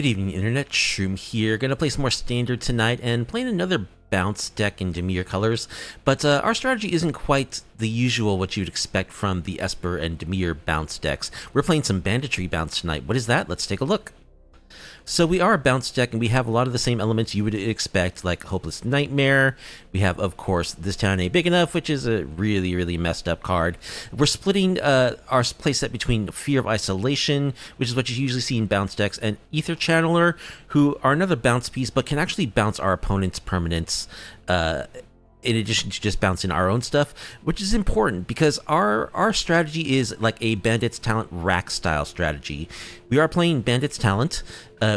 Good evening, Internet. Shroom here. Gonna play some more Standard tonight and playing another bounce deck in Dimir colors. But our strategy isn't quite the usual what you'd expect from the Esper and Dimir bounce decks. We're playing some banditry bounce tonight. What is that? Let's take a look. So we are a bounce deck, and we have a lot of the same elements you would expect, like Hopeless Nightmare. We have, of course, This Town Ain't Big Enough, which is a really messed up card. We're splitting our playset between Fear of Isolation, which is what you usually see in bounce decks, and Ether Channeler, who are another bounce piece, but can actually bounce our opponent's permanents, in addition to just bouncing our own stuff, which is important because our strategy is like a Bandit's Talent rack style strategy. We are playing Bandit's Talent,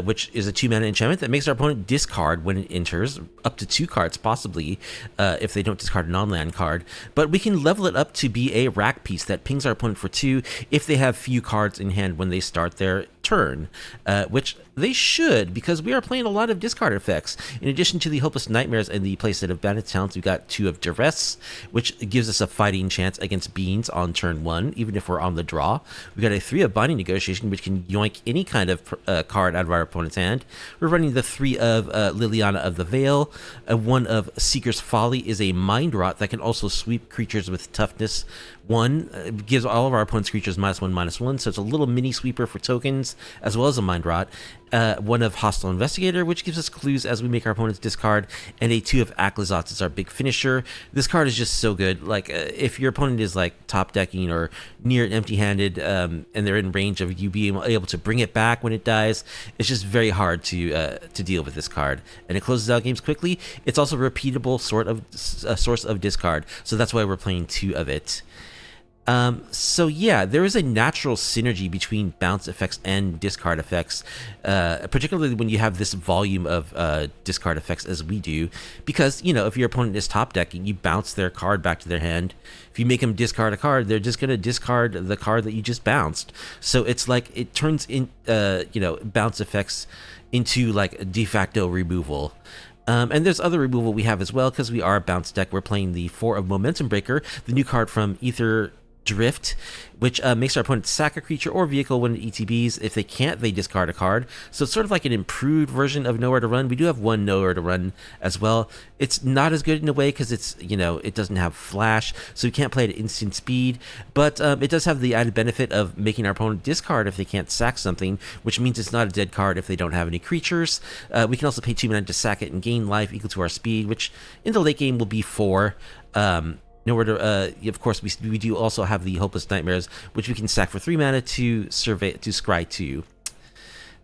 which is a 2-mana enchantment that makes our opponent discard when it enters, up to 2 cards possibly, if they don't discard a non-land card. But we can level it up to be a rack piece that pings our opponent for 2 if they have few cards in hand when they start their turn, which they should, because we are playing a lot of discard effects. In addition to the Hopeless Nightmares and the playset of Bandit's Talents, we've got 2 of Duress, which gives us a fighting chance against Beans on turn 1, even if we're on the draw. We've got a 3 of Binding Negotiation, which can yoink any kind of card out of our opponent's hand. We're running the 3 of Liliana of the Veil. 1 of Seeker's Folly is a Mind Rot that can also sweep creatures with toughness 1. Gives all of our opponent's creatures -1/-1, so it's a little mini sweeper for tokens, as well as a Mind Rot. 1 of Hostile Investigator, which gives us clues as we make our opponents discard, and a 2 of Aclazotz is our big finisher. This card is just so good. Like, if your opponent is like top decking or near empty-handed, and they're in range of you being able to bring it back when it dies, it's just very hard to deal with this card, and it closes out games quickly. It's also a repeatable source of discard, so that's why we're playing 2 of it. So yeah, there is a natural synergy between bounce effects and discard effects, particularly when you have this volume of discard effects as we do, because, you know, if your opponent is top decking, you bounce their card back to their hand. If you make them discard a card, they're just going to discard the card that you just bounced. So it's like, it turns in, bounce effects into like de facto removal. And there's other removal we have as well, because we are a bounce deck. We're playing the 4 of Momentum Breaker, the new card from Ether Drift, which makes our opponent sack a creature or vehicle when it ETBs. If they can't, they discard a card. So it's sort of like an improved version of Nowhere to Run. We do have 1 Nowhere to Run as well. It's not as good in a way because it's, it doesn't have flash, so we can't play it at instant speed. But it does have the added benefit of making our opponent discard if they can't sack something, which means it's not a dead card if they don't have any creatures. We can also pay 2 mana to sack it and gain life equal to our speed, which in the late game will be 4. Nowhere to, of course, we do also have the Hopeless Nightmares, which we can sack for 3 mana to scry 2.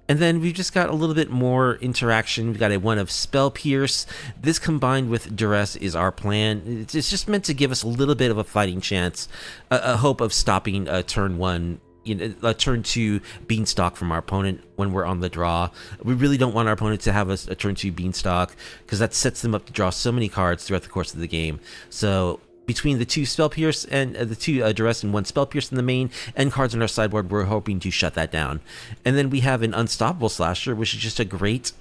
And then we've just got a little bit more interaction. We've got a 1 of Spell Pierce. This combined with Duress is our plan. It's just meant to give us a little bit of a fighting chance, a hope of stopping turn 1. Turn 2 Beanstalk from our opponent when we're on the draw. We really don't want our opponent to have a turn 2 Beanstalk, because that sets them up to draw so many cards throughout the course of the game. So between the 2 Spell Pierce and the 2 Duress and 1 Spell Pierce in the main and cards on our sideboard, we're hoping to shut that down. And then we have an Unstoppable Slasher, which is just a great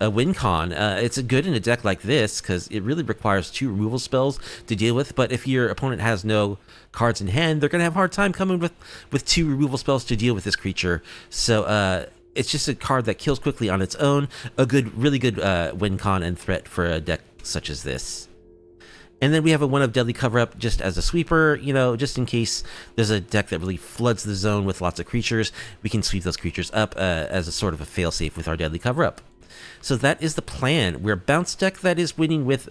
wincon. It's good in a deck like this because it really requires 2 removal spells to deal with, but if your opponent has no cards in hand, they're going to have a hard time coming with 2 removal spells to deal with this creature. So it's just a card that kills quickly on its own, a really good wincon and threat for a deck such as this. And then we have a 1 of Deadly Cover-Up just as a sweeper, just in case there's a deck that really floods the zone with lots of creatures, we can sweep those creatures up as a sort of a failsafe with our Deadly Cover-Up. So that is the plan. We're a bounce deck that is winning with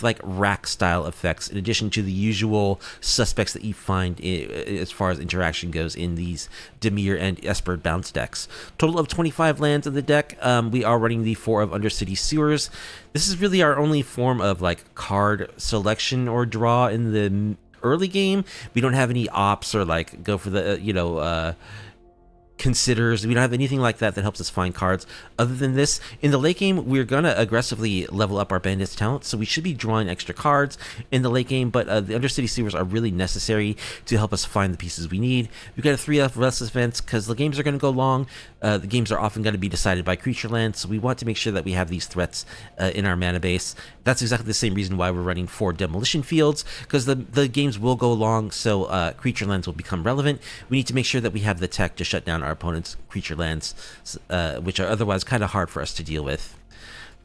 like rack style effects, in addition to the usual suspects that you find as far as interaction goes in these Dimir and Esper bounce decks. Total of 25 lands in the deck. We are running the 4 of Undercity Sewers. This is really our only form of like card selection or draw in the early game. We don't have any ops or like go for the considers. We don't have anything like that helps us find cards other than this. In the late game, we're gonna aggressively level up our Bandit's Talent, so we should be drawing extra cards in the late game, but the Undercity Sewers are really necessary to help us find the pieces we need. We've got a 3 of Restless Events because the games are going to go long. The games are often going to be decided by creature lands, so we want to make sure that we have these threats in our mana base. That's exactly the same reason why we're running 4 Demolition Fields, because the games will go long, so creature lands will become relevant. We need to make sure that we have the tech to shut down our opponent's creature lands, which are otherwise kind of hard for us to deal with.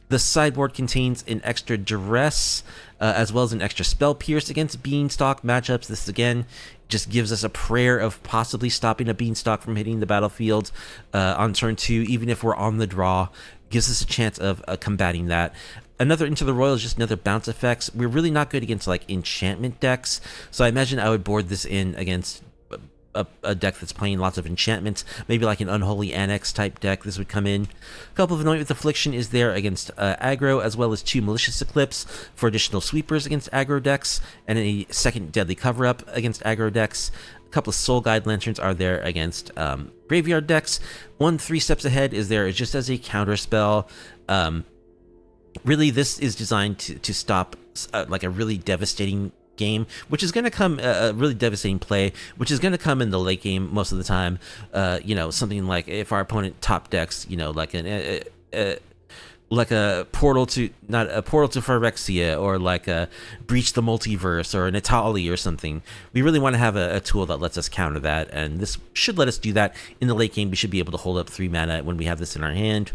The sideboard contains an extra Duress, as well as an extra Spell Pierce against Beanstalk matchups. This, again, just gives us a prayer of possibly stopping a Beanstalk from hitting the battlefield on turn 2, even if we're on the draw. Gives us a chance of combating that. Another Into the Royal is just another bounce effects. We're really not good against, like, enchantment decks, so I imagine I would board this in against a deck that's playing lots of enchantments, maybe like an Unholy Annex type deck. This would come in. A couple of Anoint with Affliction is there against aggro, as well as 2 Malicious Eclipse for additional sweepers against aggro decks, and a second Deadly Cover-Up against aggro decks. A couple of Soul Guide Lanterns are there against graveyard decks. 1 3 Steps Ahead is there just as a counter spell. Really, this is designed to stop like a really devastating game, which is going to come, a really devastating play, which is going to come in the late game most of the time. You know, something like if our opponent top decks, you know, like a portal to, not a portal to Phyrexia, or like a Breach the Multiverse, or an Itali or something. We really want to have a tool that lets us counter that, and this should let us do that in the late game. We should be able to hold up 3 mana when we have this in our hand.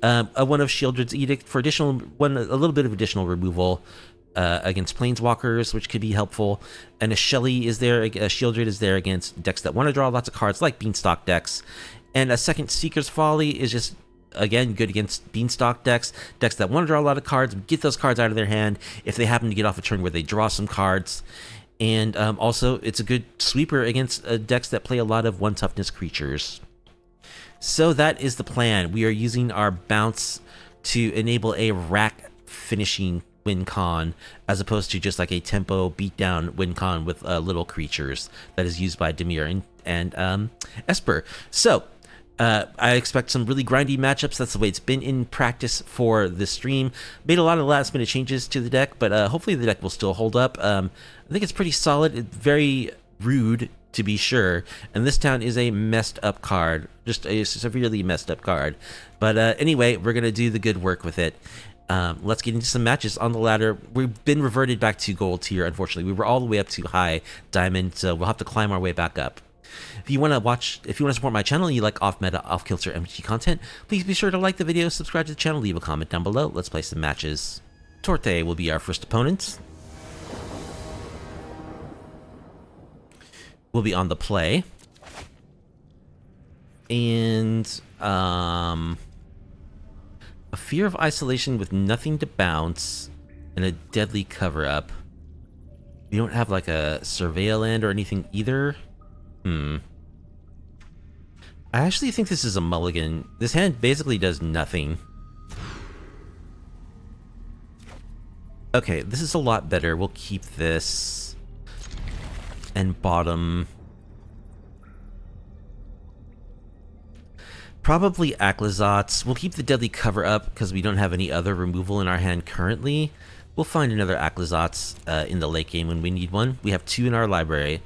A one of Sheoldred's Edict for additional a little bit of additional removal against Planeswalkers, which could be helpful. And a Shelly is there, a Sheoldred is there against decks that want to draw lots of cards, like Beanstalk decks. And a second Seeker's Folly is just, again, good against Beanstalk decks that want to draw a lot of cards, get those cards out of their hand if they happen to get off a turn where they draw some cards. And also, it's a good sweeper against decks that play a lot of 1 toughness creatures. So that is the plan. We are using our bounce to enable a rack finishing wincon, as opposed to just like a tempo beatdown wincon with little creatures that is used by Dimir and Esper. So I expect some really grindy matchups. That's the way it's been in practice for this stream. Made a lot of last minute changes to the deck, but hopefully the deck will still hold up. I think it's pretty solid. It's very rude, to be sure, and this town is a messed up card, just a severely messed up card. But anyway, we're gonna do the good work with it. Let's get into some matches on the ladder. We've been reverted back to gold tier, unfortunately. We were all the way up to high diamond, so we'll have to climb our way back up. If you want to support my channel and you like off-meta, off-kilter MTG content, please be sure to like the video, subscribe to the channel, leave a comment down below. Let's play some matches. Torte will be our first opponent. We'll be on the play. And a Fear of Isolation with nothing to bounce and a Deadly Cover-Up. We don't have like a Surveil land or anything either. I actually think this is a mulligan. This hand basically does nothing. Okay, this is a lot better. We'll keep this. And bottom. Probably Aclazotz. We'll keep the Deadly Cover-Up because we don't have any other removal in our hand currently. We'll find another Aclazotz in the late game when we need one. We have 2 in our library.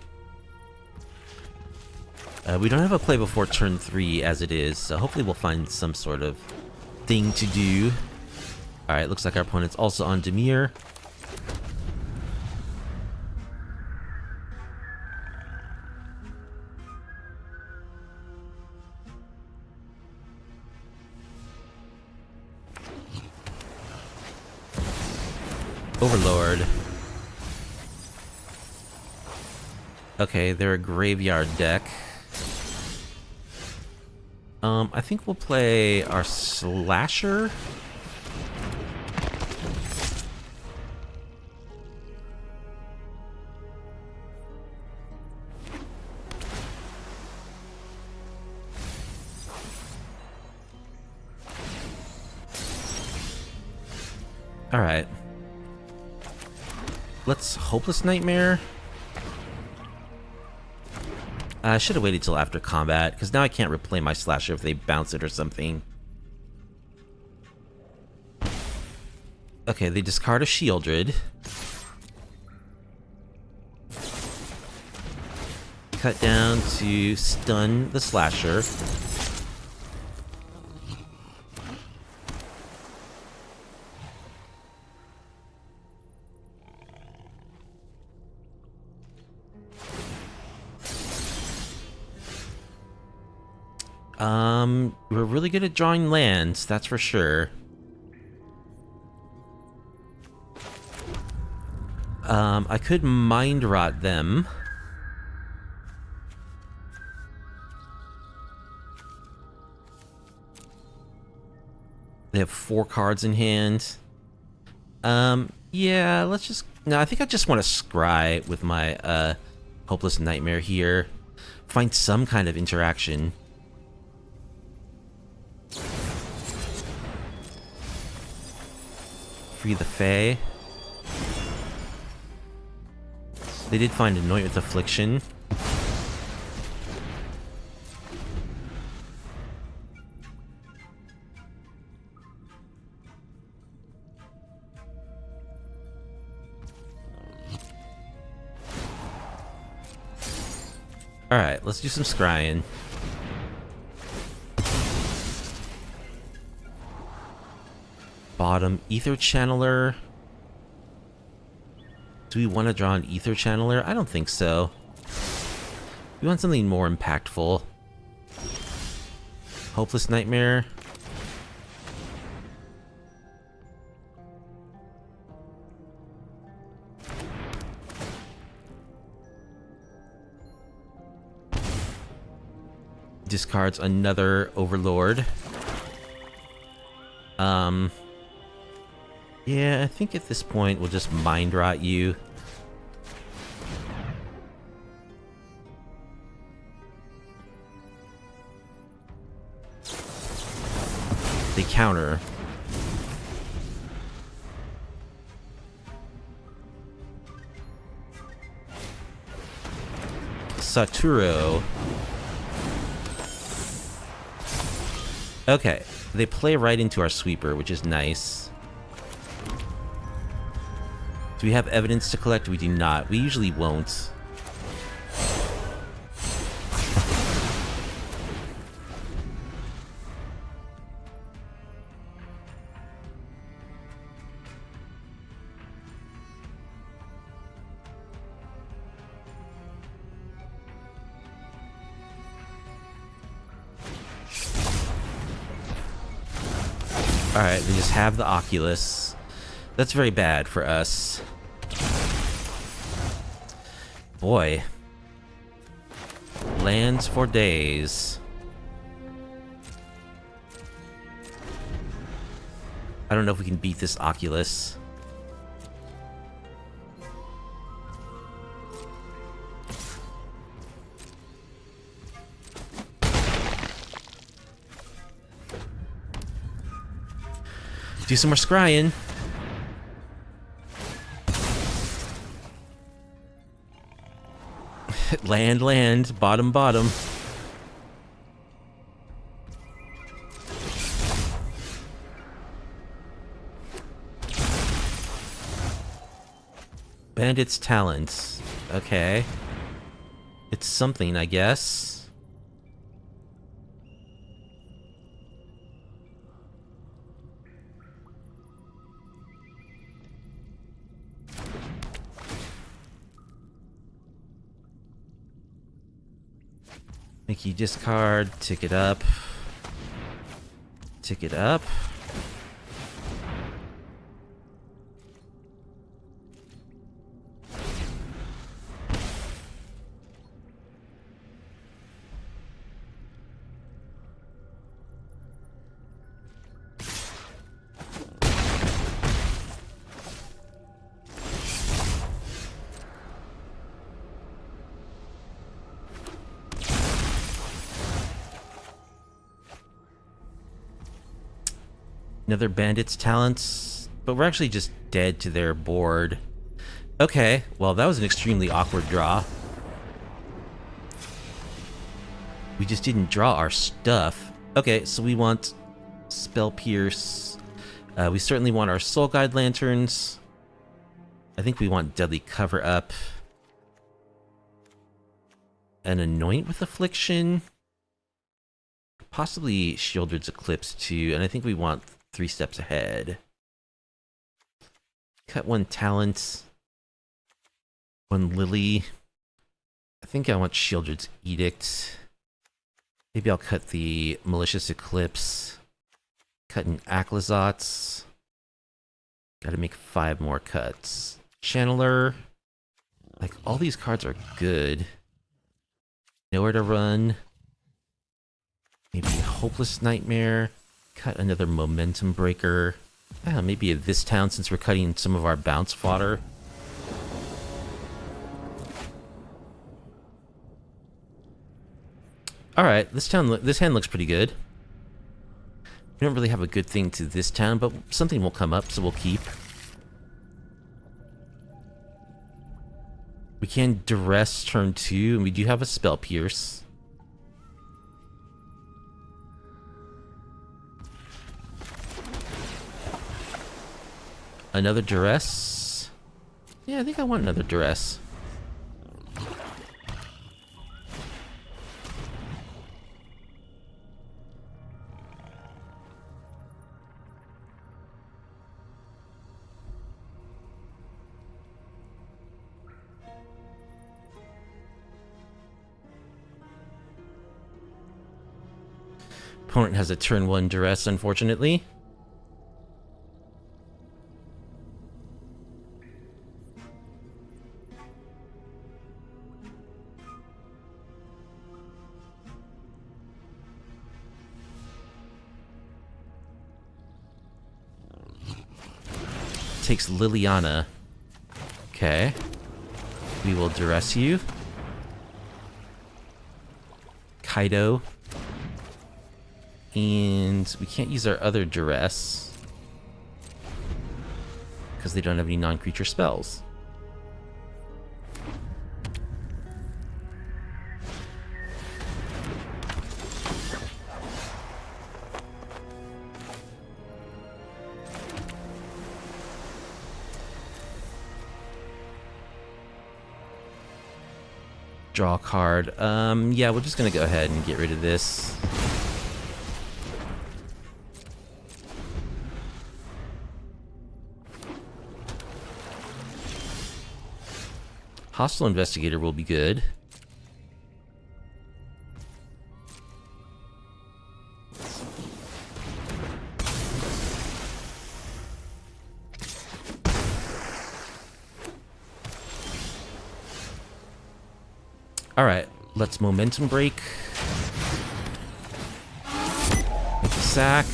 We don't have a play before turn 3 as it is, so hopefully we'll find some sort of thing to do. Alright, looks like our opponent's also on Dimir. Overlord. Okay, they're a graveyard deck. I think we'll play our Slasher. Alright. Let's Hopeless Nightmare. I should have waited till after combat, because now I can't replay my Slasher if they bounce it or something. Okay, they discard a Sheoldred. Cut down to stun the Slasher. We're really good at drawing lands, that's for sure. I could mind rot them. They have 4 cards in hand. Yeah, let's just... No, I think I just want to scry with my, Hopeless Nightmare here. Find some kind of interaction. Free the Fae. They did find Anoint with Affliction. Alright, let's do some scrying. Bottom, Ether Channeler. Do we want to draw an Ether Channeler? I don't think so. We want something more impactful. Hopeless Nightmare. Discards another Overlord. Yeah, I think at this point we'll just mind rot you. They counter. Saturo. Okay, they play right into our sweeper, which is nice. Do we have evidence to collect? We do not. We usually won't. Alright, they just have the Occulus. That's very bad for us. Boy. Lands for days. I don't know if we can beat this Occulus. Do some more scrying. Land, bottom, bottom. Bandit's talents. Okay. It's something, I guess. Make you discard, tick it up. Tick it up. Another Bandit's talents, but we're actually just dead to their board. Okay, well that was an extremely awkward draw. We just didn't draw our stuff. Okay, so we want Spell Pierce. We certainly want our Soul Guide Lanterns. I think we want Deadly Cover Up. An Anoint with Affliction. Possibly Shieldred's Eclipse too, and I think we want 3 steps ahead. Cut 1 talent. 1 Lily. I think I want Shieldred's Edict. Maybe I'll cut the Malicious Eclipse. Cut an Aclazotz. Gotta make 5 more cuts. Channeler. Like, all these cards are good. Nowhere to run. Maybe Hopeless Nightmare. Cut another Momentum Breaker. Maybe a This Town since we're cutting some of our bounce fodder. Alright, this hand looks pretty good. We don't really have a good thing to this town, but something will come up, so we'll keep. We can Duress turn 2, and we do have a Spell Pierce. Another Duress? Yeah, I think I want another Duress. Opponent has a turn 1 Duress, unfortunately. Takes Liliana. Okay. We will Duress you. Kaido. And we can't use our other Duress because they don't have any non-creature spells. Draw a card. Yeah, we're just gonna go ahead and get rid of this. Hostile Investigator will be good. Alright, let's Momentum Break. Make a sack.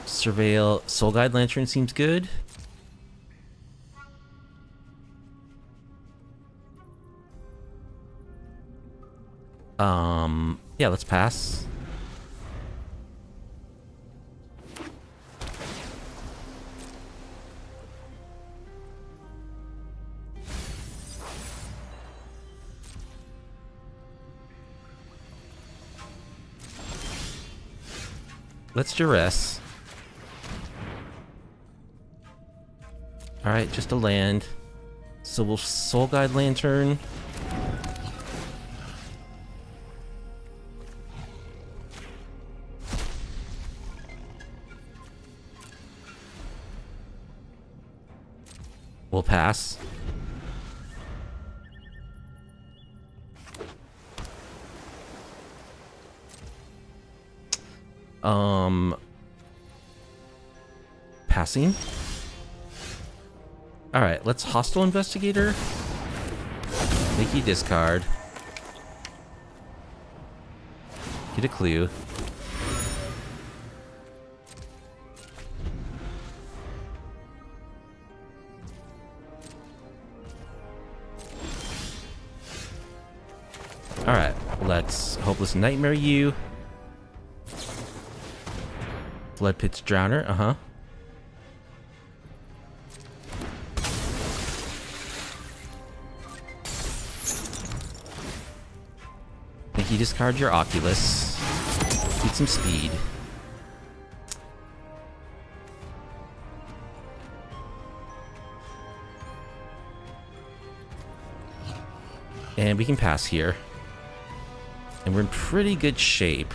Surveil. Soul Guide Lantern seems good. Yeah, let's pass. Let's Duress. Alright, just a land. So we'll Soul Guide Lantern. We'll pass. Passing. Alright, let's Hostile Investigator. Make you discard. Get a clue. Alright, let's Hopeless Nightmare you. Blood Pit's Drowner, uh-huh. You discard your Occulus. Get some speed. And we can pass here. And we're in pretty good shape.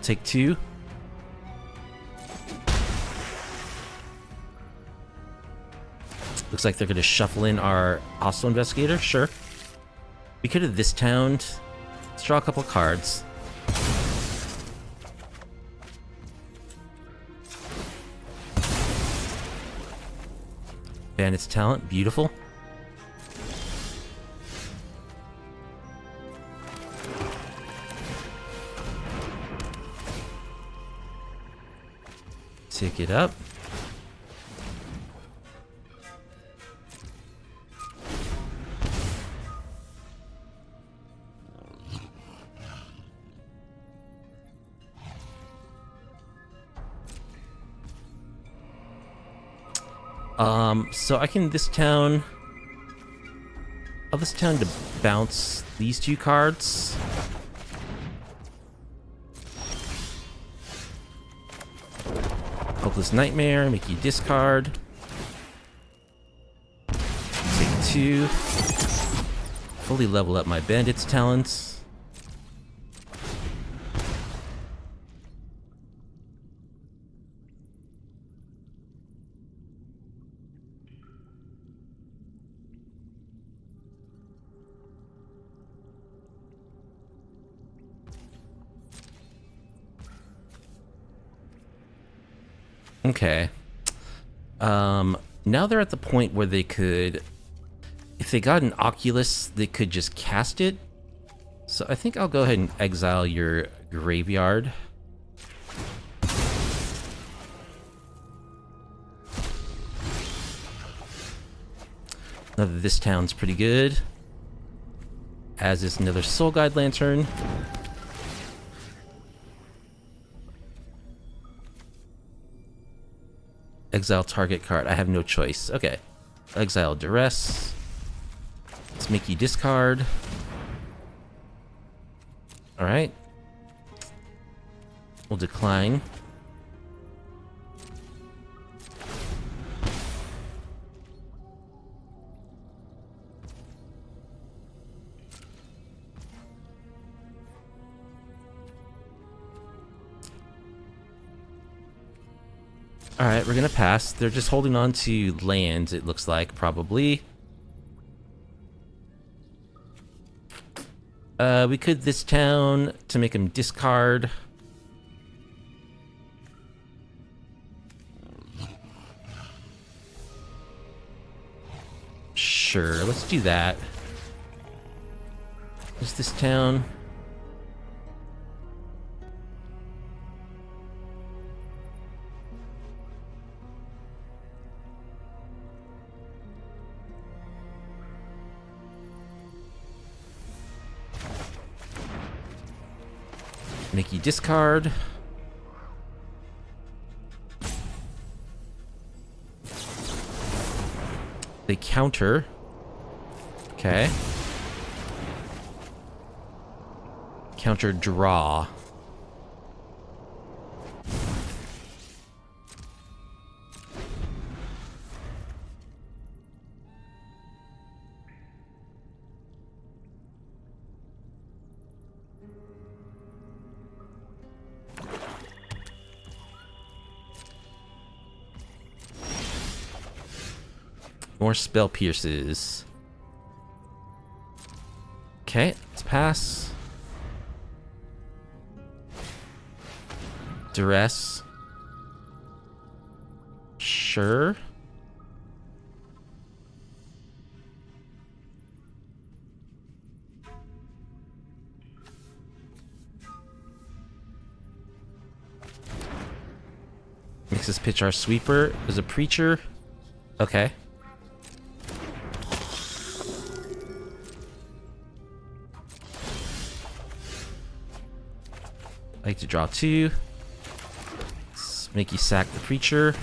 Take 2. Looks like they're going to shuffle in our hostile investigator. Sure. We could have this towned. Let's draw a couple cards. Bandit's talent. Beautiful. Tick it up. So I can this town... I'll this town to bounce these 2 cards. Hopeless Nightmare, make you discard. Take 2. Fully level up my Bandit's talents. Okay. Now they're at the point where they could... If they got an Occulus, they could just cast it. So I think I'll go ahead and exile your graveyard. Another this town's pretty good. As is another Soul Guide Lantern. Exile target card. I have no choice. Okay. Exile Duress. Let's make you discard. Alright. We'll decline. Alright, we're gonna pass. They're just holding on to lands, it looks like, probably. We could this town to make him discard. Sure, let's do that. What's this town? Make you discard. They counter. Okay. Counter draw. More spell pierces. Okay, let's pass. Duress. Sure. Makes us pitch our sweeper as a preacher. Okay. I like to draw 2. Let's make you sack the preacher.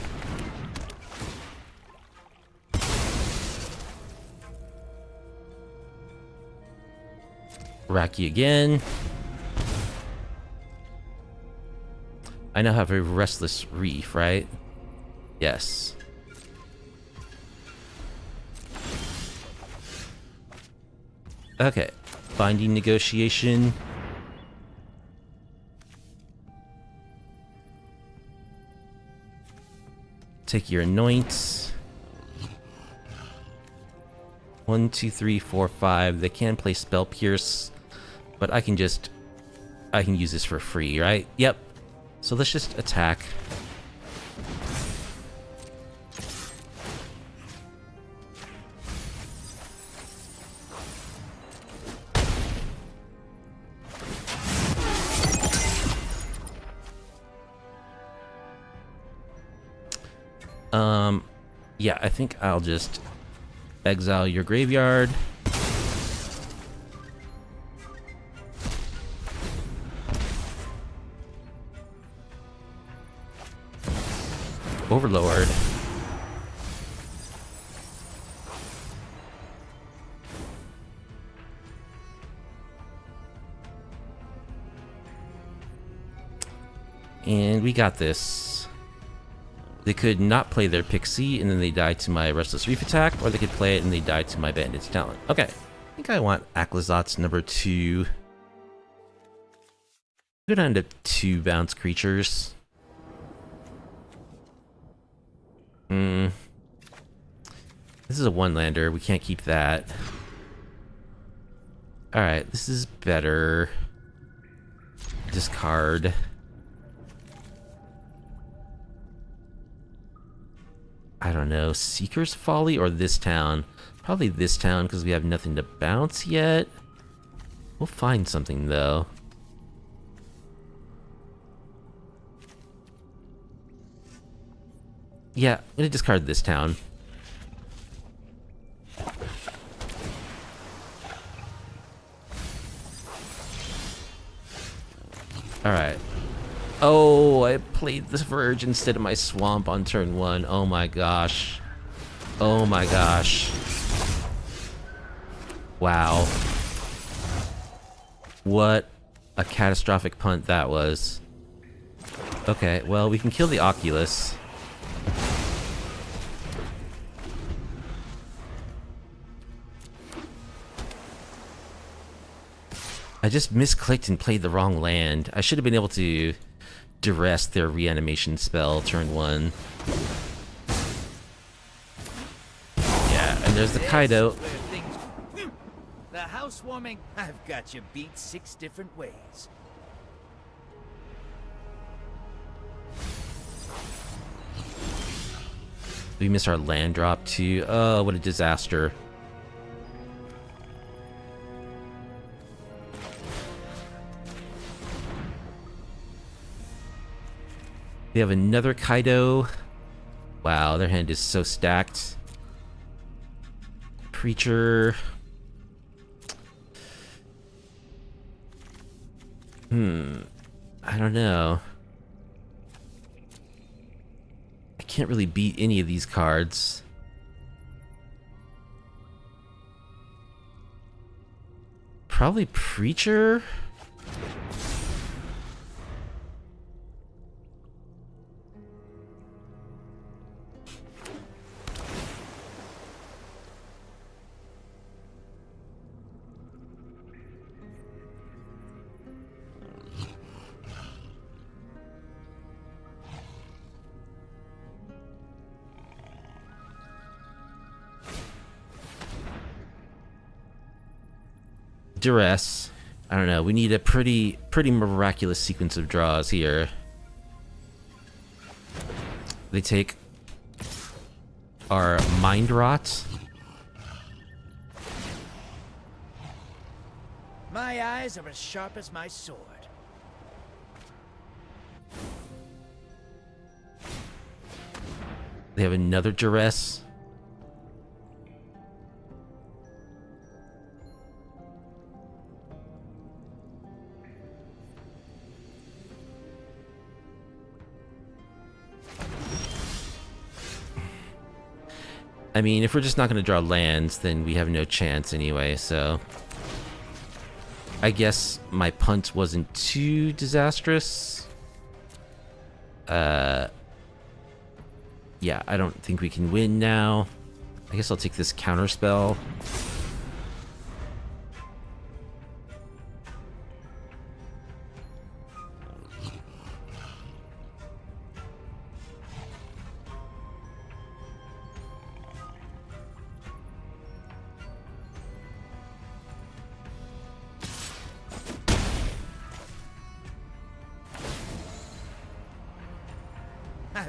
Rack you again. I now have a Restless Reef, right? Yes. Okay. Binding Negotiation. Take your anoint. 1, 2, 3, 4, 5. They can play Spell Pierce, but I can use this for free, right? Yep. So let's just attack. Yeah, I think I'll just exile your graveyard. Overlord. And we got this. They could not play their Pixie and then they die to my Restless Reef attack, or they could play it and they die to my Bandit's Talent. Okay, I think I want Aclazotz number 2. Go down to 2 bounce creatures. This is a 1-lander, we can't keep that. Alright, this is better. Discard. I don't know, Seeker's Folly or this town? Probably this town because we have nothing to bounce yet. We'll find something though. Yeah, I'm gonna discard this town. Alright. Oh, I played the Verge instead of my Swamp on turn 1. Oh my gosh. Oh my gosh. Wow. What a catastrophic punt that was. Okay, well, we can kill the Occulus. I just misclicked and played the wrong land. I should have been able to Duress their reanimation spell turn 1. Yeah, and there's the Kaido. The housewarming, I've got you beat 6 different ways. We missed our land drop too. Oh, what a disaster. They have another Kaido. Wow, their hand is so stacked. Preacher. I don't know. I can't really beat any of these cards. Probably Preacher? Duress. I don't know. We need a pretty miraculous sequence of draws here. They take our Mind Rot. My eyes are as sharp as my sword. They have another Duress. I mean, if we're just not going to draw lands, then we have no chance anyway, so... I guess my punt wasn't too disastrous. Yeah, I don't think we can win now. I guess I'll take this counterspell.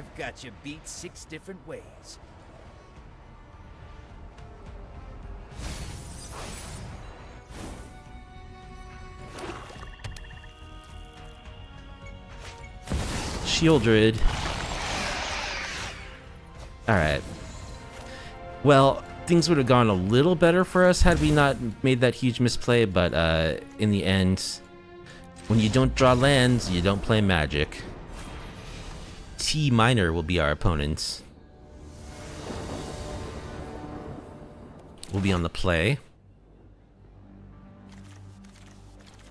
I've got you beat 6 different ways. Shieldred. Alright. Well, things would have gone a little better for us had we not made that huge misplay, but in the end, when you don't draw lands, you don't play Magic. T minor will be our opponent. We'll be on the play.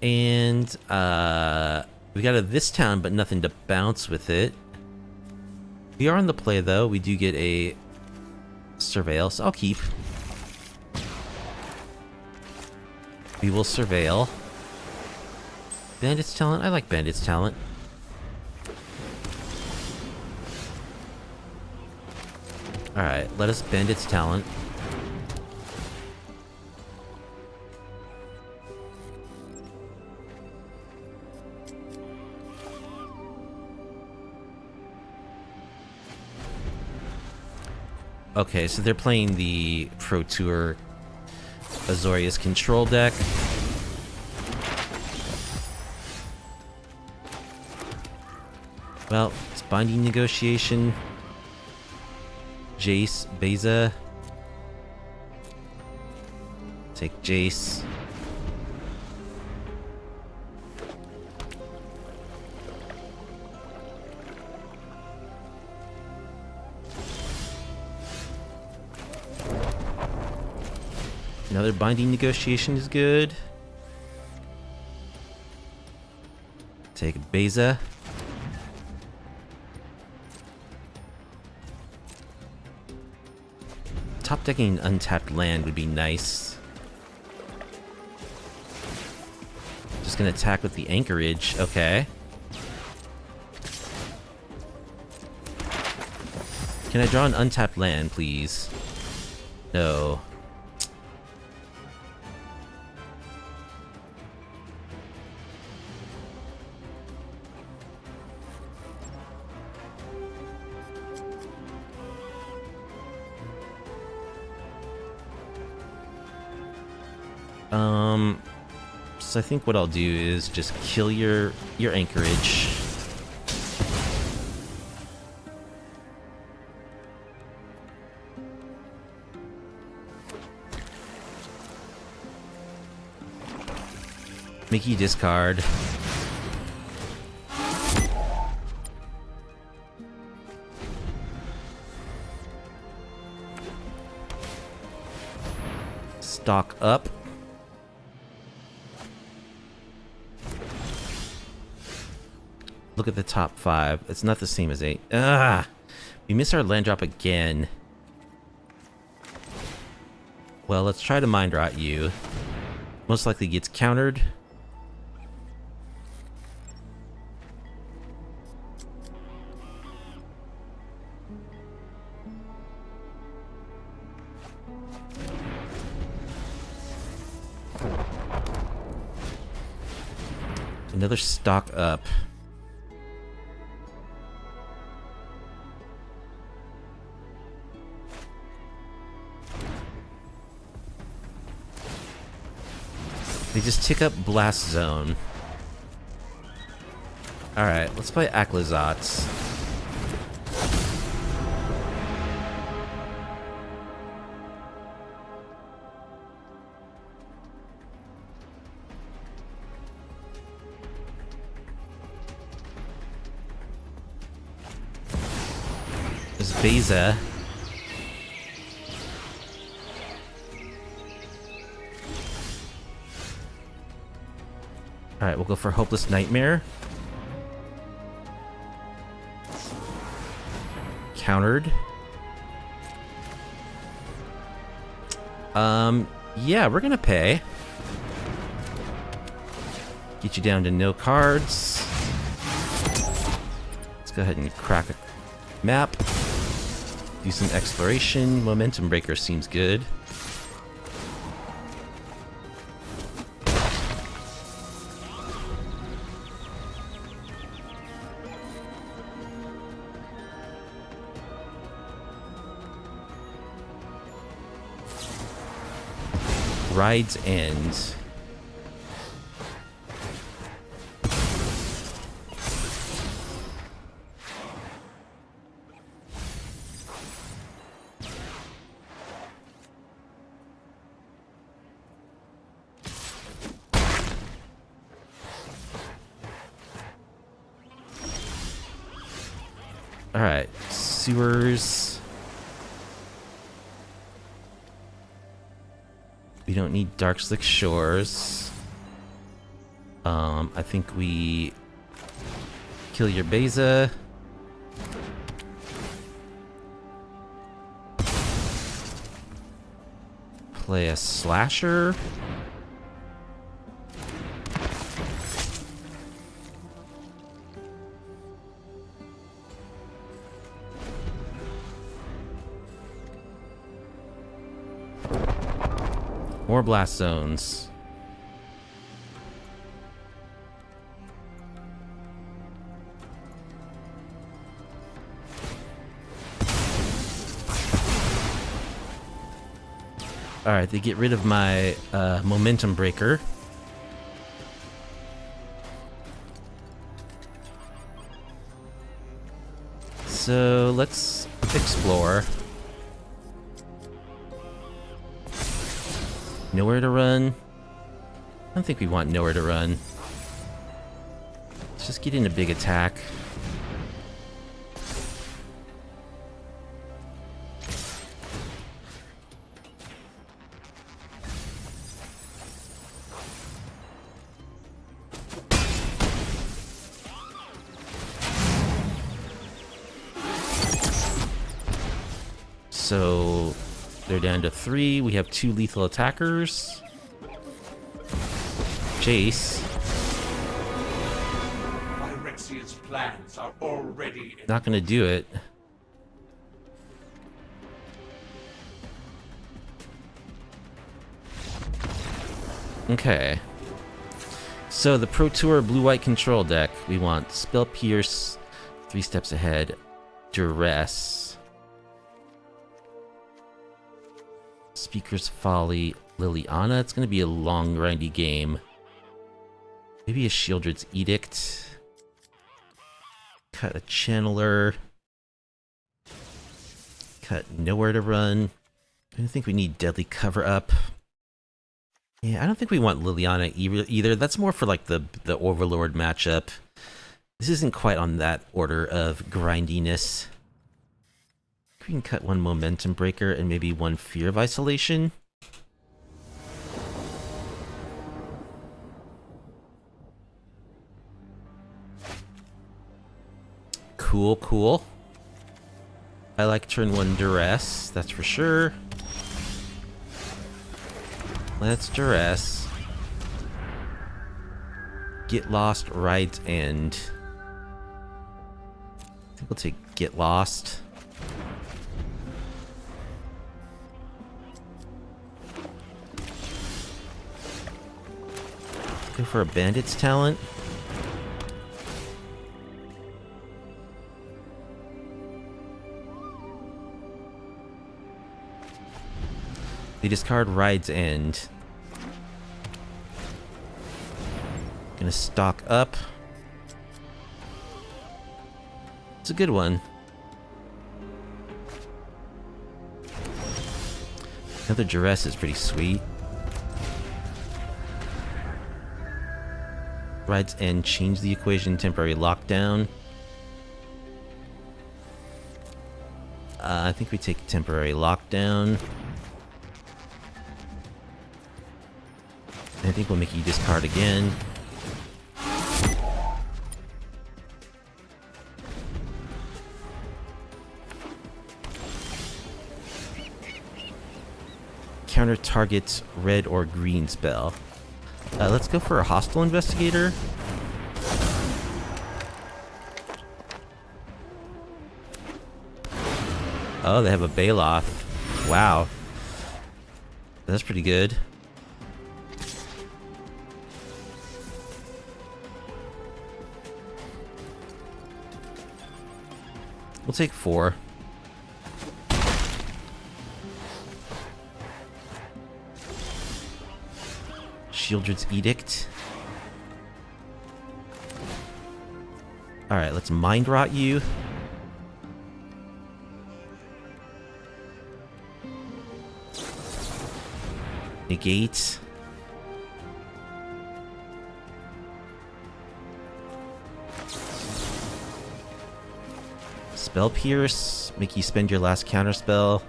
And we got a this town, but nothing to bounce with it. We are on the play, though. We do get a surveil, so I'll keep. We will surveil. Bandit's talent? I like Bandit's talent. Alright, let us Bandit's talent. Okay, so they're playing the Pro Tour Azorius control deck. Well, it's Binding Negotiation. Jace, Beza. Take Jace. Another Binding Negotiation is good. Take Beza. Top decking untapped land would be nice. Just gonna attack with the anchorage. Okay. Can I draw an untapped land, please? No. So I think what I'll do is just kill your anchorage. Make you discard. Stock up. Look at the top 5. It's not the same as 8. Ah! We miss our land drop again. Well, let's try to mind rot you. Most likely gets countered. Another stock up. They just tick up Blast Zone. Alright, let's play Aclazotz. There's Beza. Alright, we'll go for Hopeless Nightmare. Countered. Yeah, we're gonna pay. Get you down to no cards. Let's go ahead and crack a map. Do some exploration. Momentum Breaker seems good. Ride's End. Alright, sewers. We don't need Dark Slick Shores. I think we kill your Beza. Play a Slasher. More blast zones. Alright, they get rid of my momentum breaker. So let's explore. Nowhere to run. I don't think we want nowhere to run. Let's just get in a big attack. So they're down to 3. We have 2 lethal attackers. Chase. Phyrexia's plans are already in. Not gonna do it. Okay. So the Pro Tour blue-white control deck. We want Spell Pierce, 3 steps ahead. Duress. Speaker's Folly, Liliana. It's going to be a long, grindy game. Maybe a Shieldred's Edict. Cut a Channeler. Cut Nowhere to Run. I don't think we need Deadly Cover Up. Yeah, I don't think we want Liliana either. That's more for like the Overlord matchup. This isn't quite on that order of grindiness. We can cut 1 Momentum Breaker and maybe 1 Fear of Isolation. Cool, cool. I like turn 1 Duress, that's for sure. Let's Duress. Get Lost, Ride's End. I think we'll take Get Lost. Go for a Bandit's talent. They discard Ride's End. Gonna stock up. It's a good one. Another Duress is pretty sweet. Ride's End, change the equation, temporary lockdown. I think we take temporary lockdown. I think we'll make you discard again. Counter targets red or green spell. Let's go for a Hostile Investigator. Oh, they have a Baloth. Wow. That's pretty good. We'll take 4. Shieldred's Edict. Alright, let's Mind Rot you. Negate. Spell Pierce. Make you spend your last counterspell.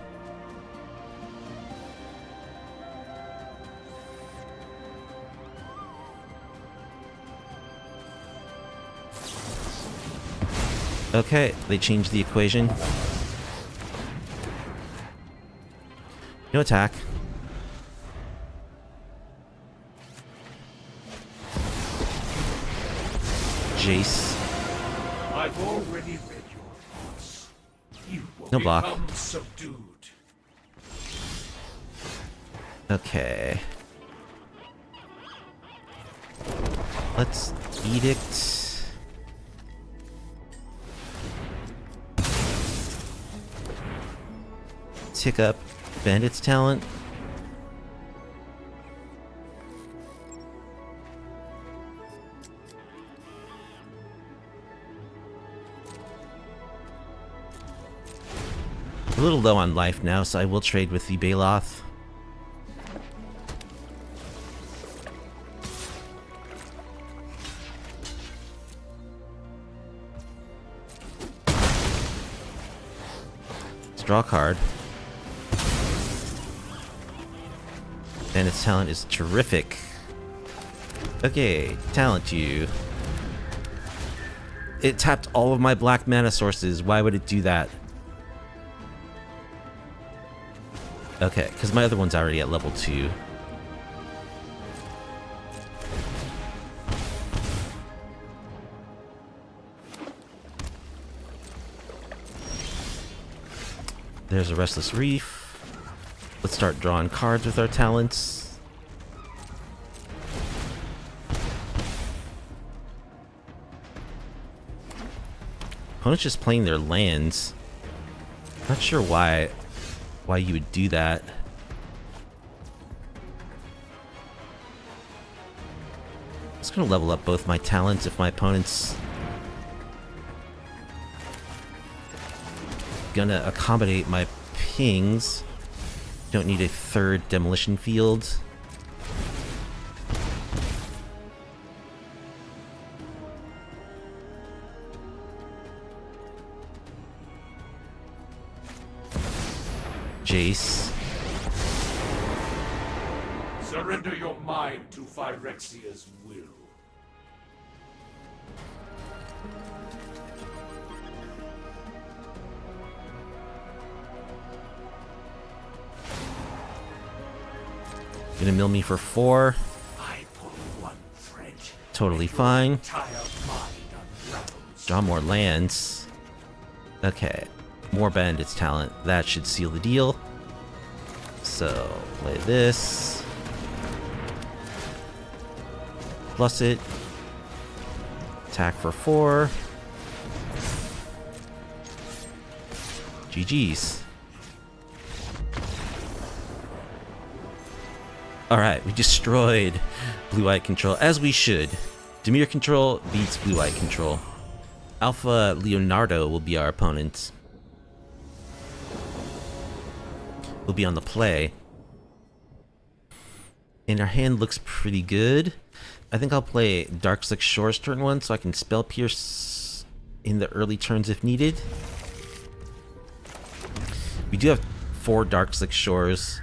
Okay, they changed the equation. No attack. Jace. I've already read your thoughts. You will No block. become subdued. Okay. Let's Edict. Tick up Bandit's talent. A little low on life now, so I will trade with the Baloth. Let's draw a card. And its talent is terrific. Okay, talent you. It tapped all of my black mana sources. Why would it do that? Okay, because my other one's already at level 2. There's a Restless Reef. Let's start drawing cards with our talents. Opponent's just playing their lands. Not sure why you would do that. I'm just gonna level up both my talents if my opponent's gonna accommodate my pings. Don't need a third demolition field. Jace. Surrender your mind to Phyrexia's will. Gonna mill me for 4. I pull one thread. Totally fine. Entire mind unravels. Draw more lands. Okay. More Bandit's talent. That should seal the deal. So, play this. Plus it. Attack for 4. GG's. Alright, we destroyed blue-white control, as we should. Dimir control beats blue-white control. Alpha Leonardo will be our opponent. We'll be on the play. And our hand looks pretty good. I think I'll play Darkslick Shores turn 1 so I can Spell Pierce in the early turns if needed. We do have 4 Darkslick Shores.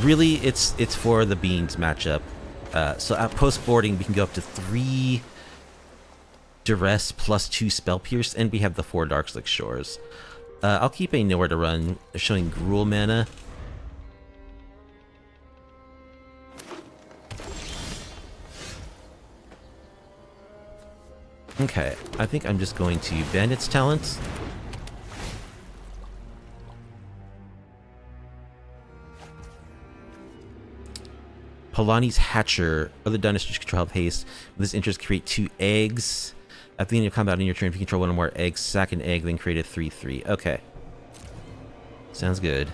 Really, it's for the Beans matchup. So at post-boarding, we can go up to 3 Duress plus 2 Spell Pierce, and we have the 4 Darkslick Shores. I'll keep a Nowhere to Run, showing Gruul mana. Okay, I think I'm just going to Bandit's talents. Polani's Hatcher. Other dinosaurs control have haste. With this interest, create 2 eggs. At the end of combat on your turn, if you control 1 or more eggs, sack an egg, then create a 3/3. Okay. Sounds good.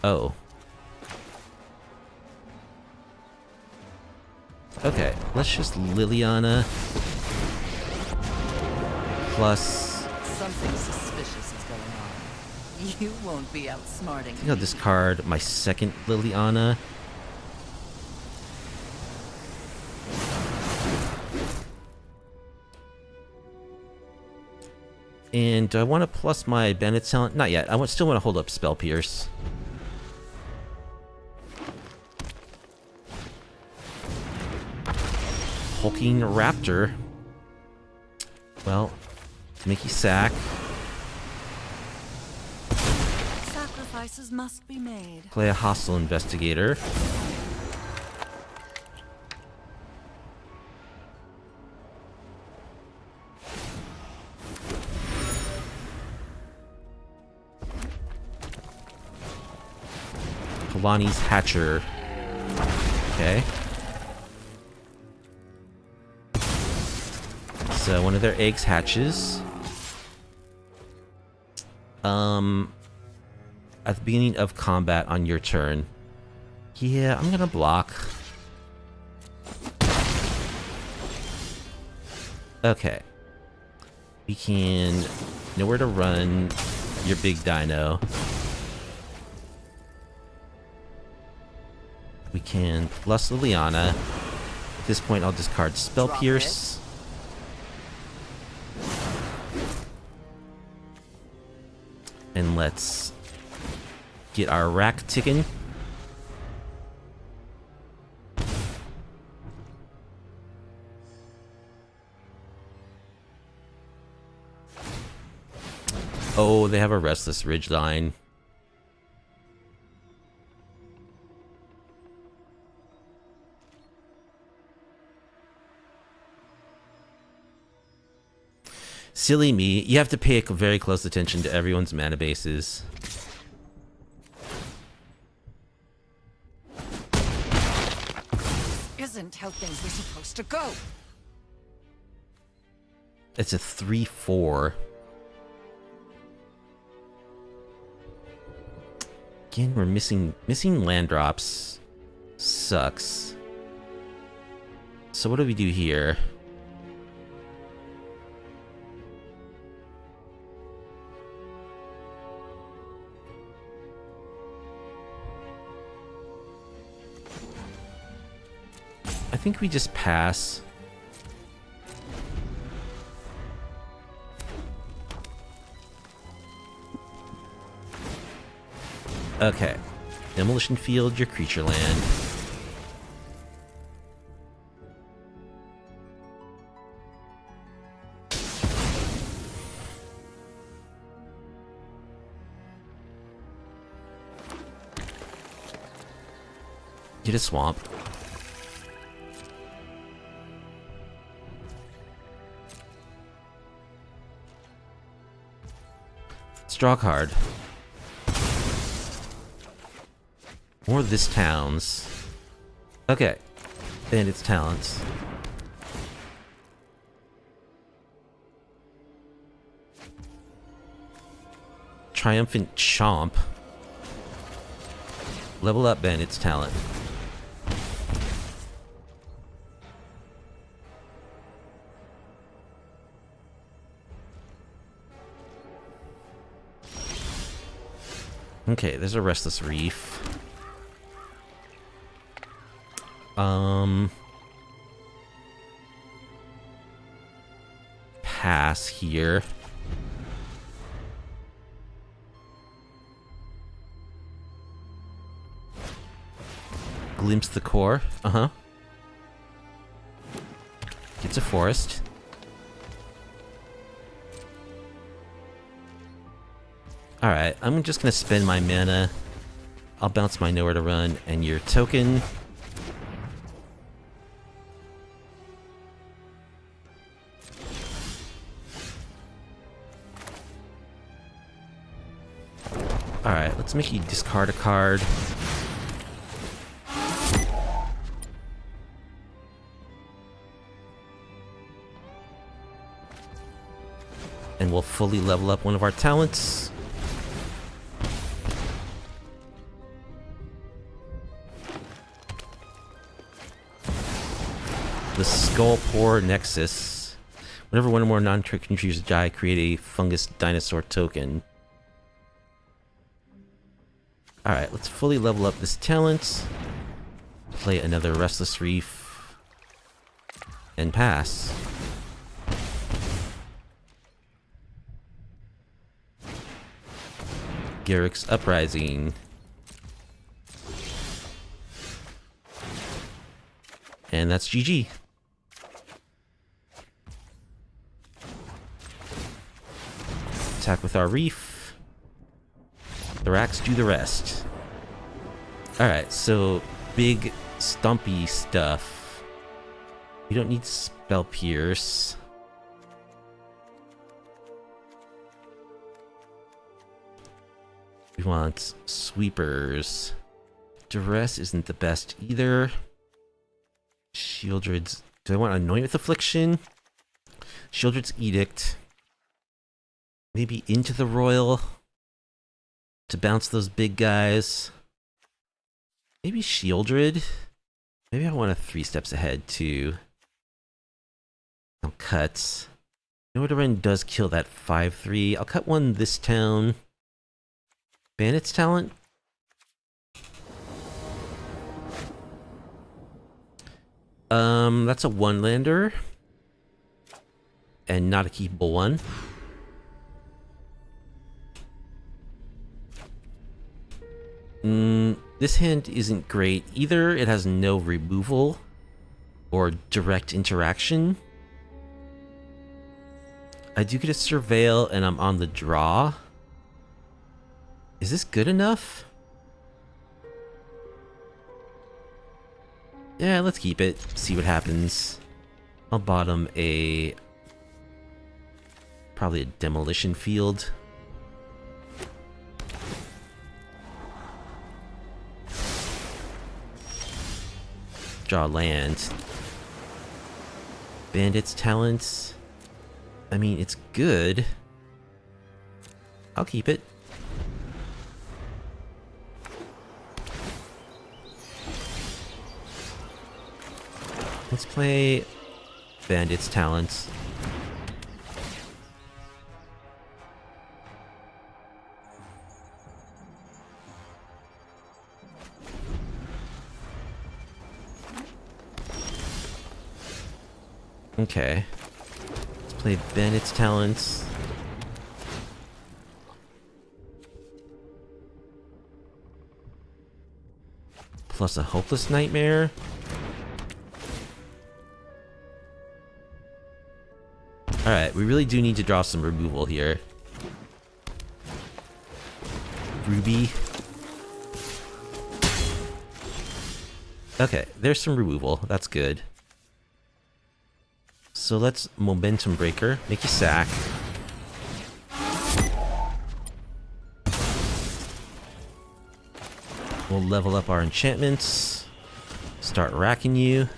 Oh. Okay, let's just Liliana. Plus... Something suspicious is going on. You won't be outsmarting I think I'll discard my second Liliana. And do I want to plus my Bandit talent? Not yet. I still want to hold up Spell Pierce. Hulking Raptor. Well, Mickey sack. Sacrifices must be made. Play a hostile investigator. Kalani's Hatcher. Okay. So one of their eggs hatches. At the beginning of combat on your turn. Yeah, I'm gonna block. Okay. We can know where to run your big dino. We can plus Liliana. At this point, I'll discard Spell Pierce. And let's get our rack ticking. Oh, they have a Restless Ridgeline. Silly me, you have to pay very close attention to everyone's mana bases. Isn't how things were supposed to go. It's a 3/4. Again, we're missing land drops. Sucks. So what do we do here? I think we just pass. Okay. Demolition Field, your creature land. Get a swamp. Draw a card. More of this town's. Okay. Bandit's talents. Triumphant Chomp. Level up Bandit's talent. Okay, there's a Restless Reef. Pass here. Glimpse the Core. Uh-huh. Gets a forest. Alright, I'm just gonna spend my mana. I'll bounce my Nowhere to Run and your token. Alright, let's make you discard a card. And we'll fully level up one of our talents. The Skull Pore Nexus. Whenever one or more non-trick creatures die, create a fungus dinosaur token. Alright, let's fully level up this talent. Play another Restless Reef. And pass. Garrick's Uprising. And that's GG. Attack with our Reef. The racks do the rest. Alright, so big stumpy stuff. We don't need Spell Pierce. We want Sweepers. Duress isn't the best either. Shieldred's... Do I want Anoint with Affliction? Shieldred's Edict. Maybe into the Royal to bounce those big guys. Maybe Shieldred. Maybe I want a 3 steps ahead too. I'll cut. Nodoran does kill that 5/3. I'll cut one this town. Bandit's talent. That's a 1-lander. And not a keepable one. This hand isn't great. Either it has no removal or direct interaction. I do get a Surveil and I'm on the draw. Is this good enough? Yeah, let's keep it. See what happens. I'll bottom a... probably a Demolition Field. Draw land. Bandit's talents. I mean, it's good. I'll keep it. Let's play Bandit's talents. Okay. Let's play Bandit's talents. Plus a Hopeless Nightmare. Alright, we really do need to draw some removal here. Ruby. Okay, there's some removal. That's good. So let's Momentum Breaker. Make you sack. We'll level up our enchantments. Start racking you.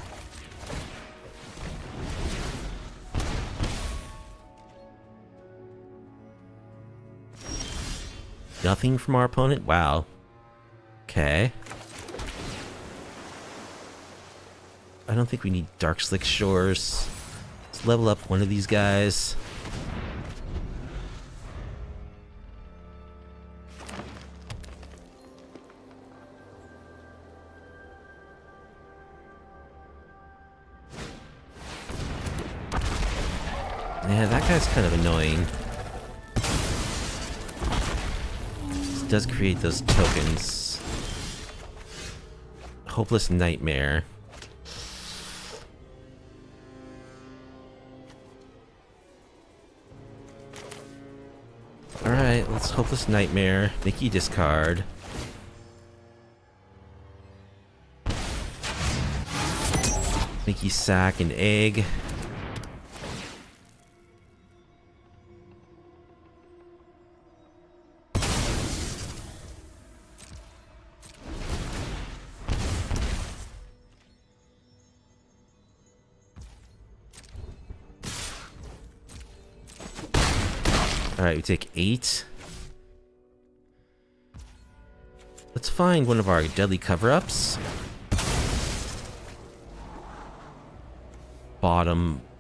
Nothing from our opponent? Wow. Okay. I don't think we need Dark Slick Shores. Let's level up one of these guys. Yeah, that guy's kind of annoying. Does create those tokens. Hopeless Nightmare. Alright, let's Hopeless Nightmare. Make you discard. Make you sack an egg. Alright, we take 8. Let's find one of our deadly cover-ups.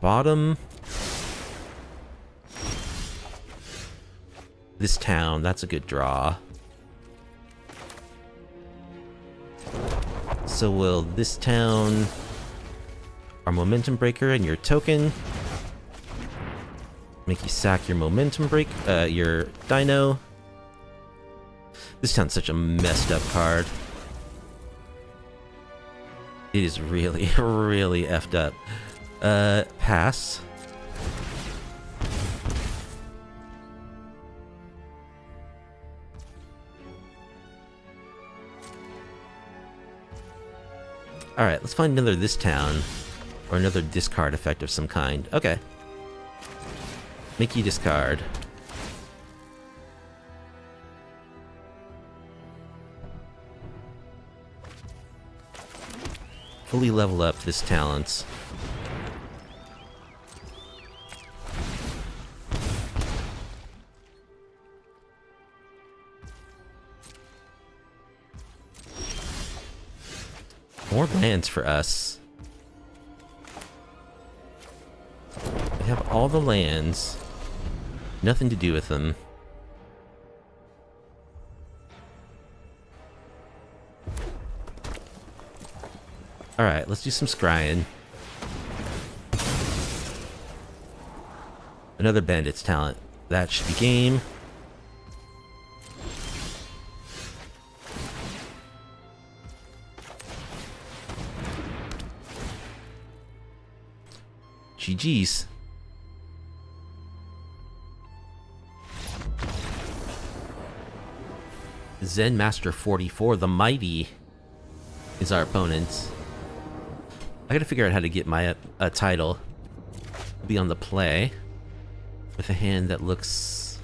bottom. This town, that's a good draw. So will this town, our momentum breaker and your token, make you sack your momentum break, your dino. This town's such a messed up card. It is really, really effed up. Pass. Alright, let's find another this town. Or another discard effect of some kind. Okay. Make you discard. Fully level up this talent. More lands for us. We have all the lands. Nothing to do with them. Alright, let's do some scrying. Another bandit's talent. That should be game. GG's. Zen Master 44, the Mighty, is our opponent. I gotta figure out how to get my title. Be on the play with a hand that looks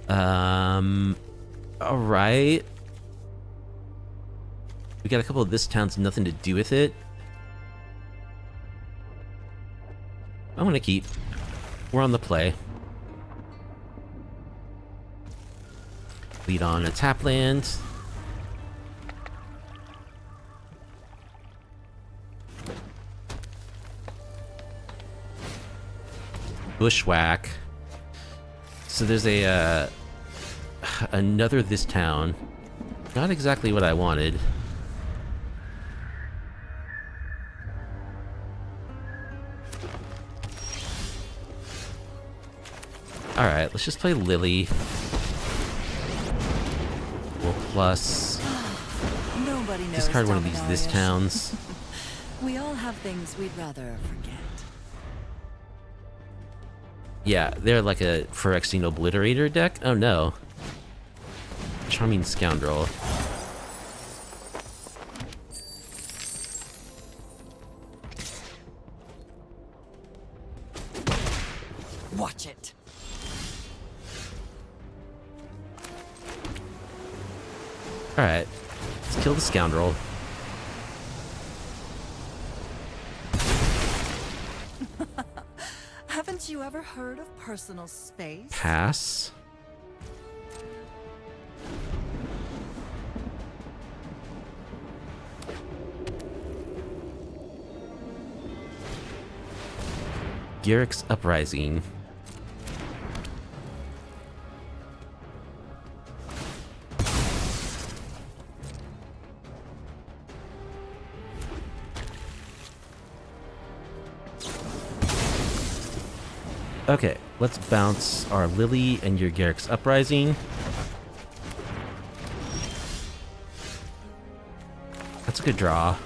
alright. We got a couple of this town's nothing to do with it. I'm gonna keep. We're on the play. Lead on a tap land. Bushwhack. So there's a another this town. Not exactly what I wanted. Alright, let's just play Lily. We'll plus Nobody knows discard one of these this Dominarius. towns. We all have things we'd rather forget. Yeah, they're like a Phyrexian Obliterator deck? Oh no. Charming Scoundrel. Watch it. Alright, let's kill the Scoundrel. Haven't you ever heard of personal space? Pass. Garrick's Uprising. Okay, let's bounce our Lily and your Garrick's Uprising. That's a good draw.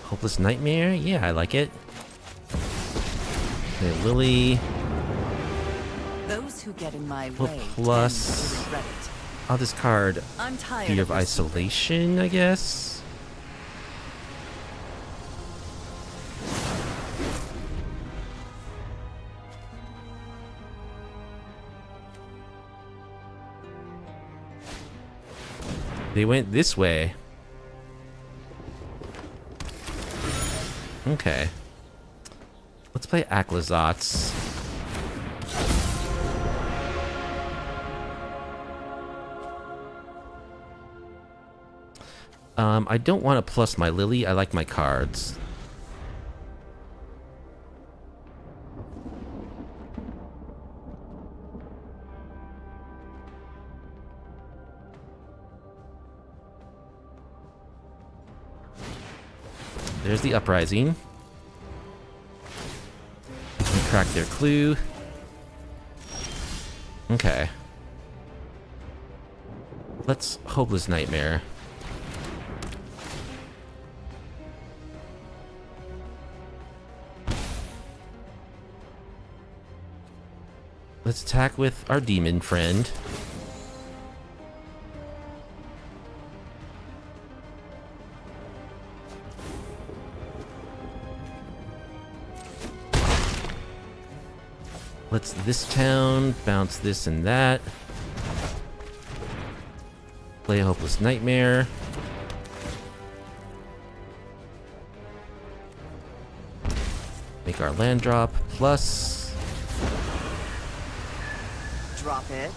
Hopeless Nightmare? Yeah, I like it. Okay, Lily. Those who get in my Well, way plus- tend to regret it. I'll discard I'm tired Fear of this. Isolation, I guess. They went this way. Okay. Let's play Aclazotz. I don't want to plus my Lily. I like my cards. There's the uprising. We crack their clue. Okay. Let's Hopeless Nightmare. Let's attack with our demon friend. Let's this town, bounce this and that. Play a Hopeless Nightmare. Make our land drop, plus... Drop it.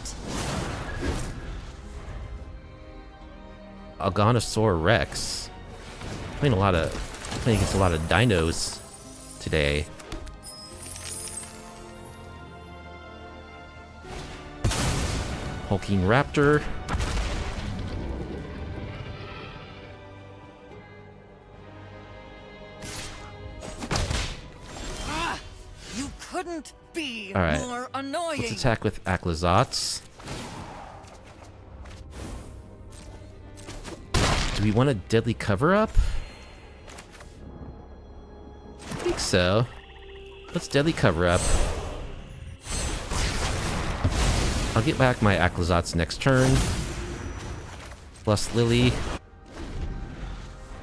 Algonosaur Rex. Playing against a lot of dinos today. Hulking Raptor. You couldn't be Alright. more annoying. Let's attack with Aclazotz. Do we want a deadly cover-up? I think so. Let's deadly cover-up. I'll get back my Aclazotz next turn. Plus Lily.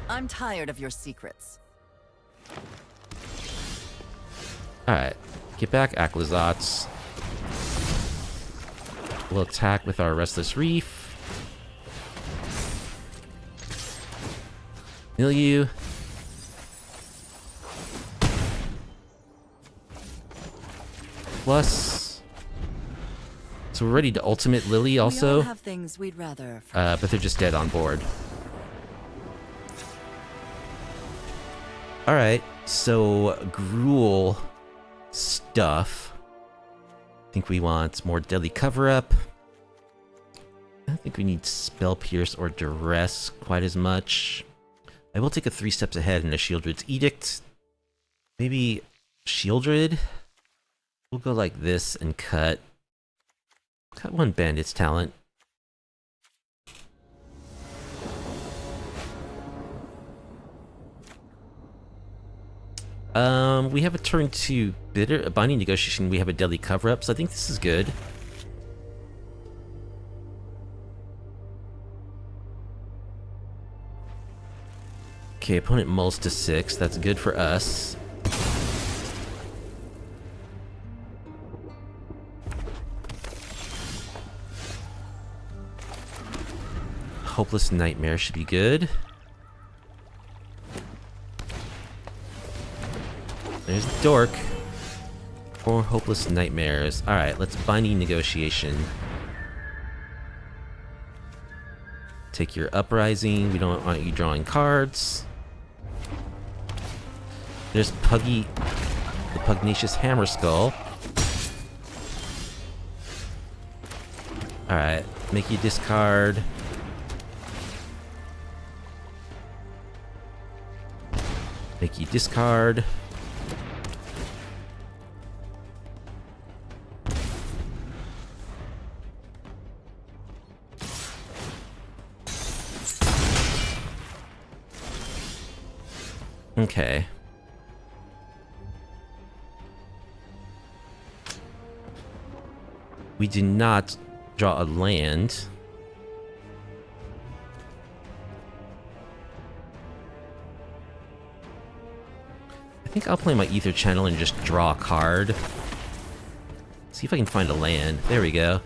I'm tired of your secrets. Alright. Get back Aclazotz. We'll attack with our Restless Reef. Milieu. Plus. So we're ready to ultimate Lily We all also. have things we'd rather. But they're just dead on board. Alright, so Gruul stuff. I think we want more Deadly Cover-Up. I don't think we need Spell Pierce or Duress quite as much. I will take a 3 steps ahead in a Shieldred's Edict. Maybe Shieldred? We'll go like this and cut. Cut one Bandit's talent. We have a turn 2 a Binding Negotiation, we have a Deadly Cover-Up, so I think this is good. Okay, opponent mulls to 6, that's good for us. Hopeless Nightmare should be good. There's the dork. 4 Hopeless Nightmares. Alright, let's Binding Negotiation. Take your Uprising. We don't want you drawing cards. There's Puggy, the Pugnacious Hammer Skull. Alright, make you discard. Make you discard. Okay. We do not draw a land. I think I'll play my Ether Channel and just draw a card. See if I can find a land. There we go.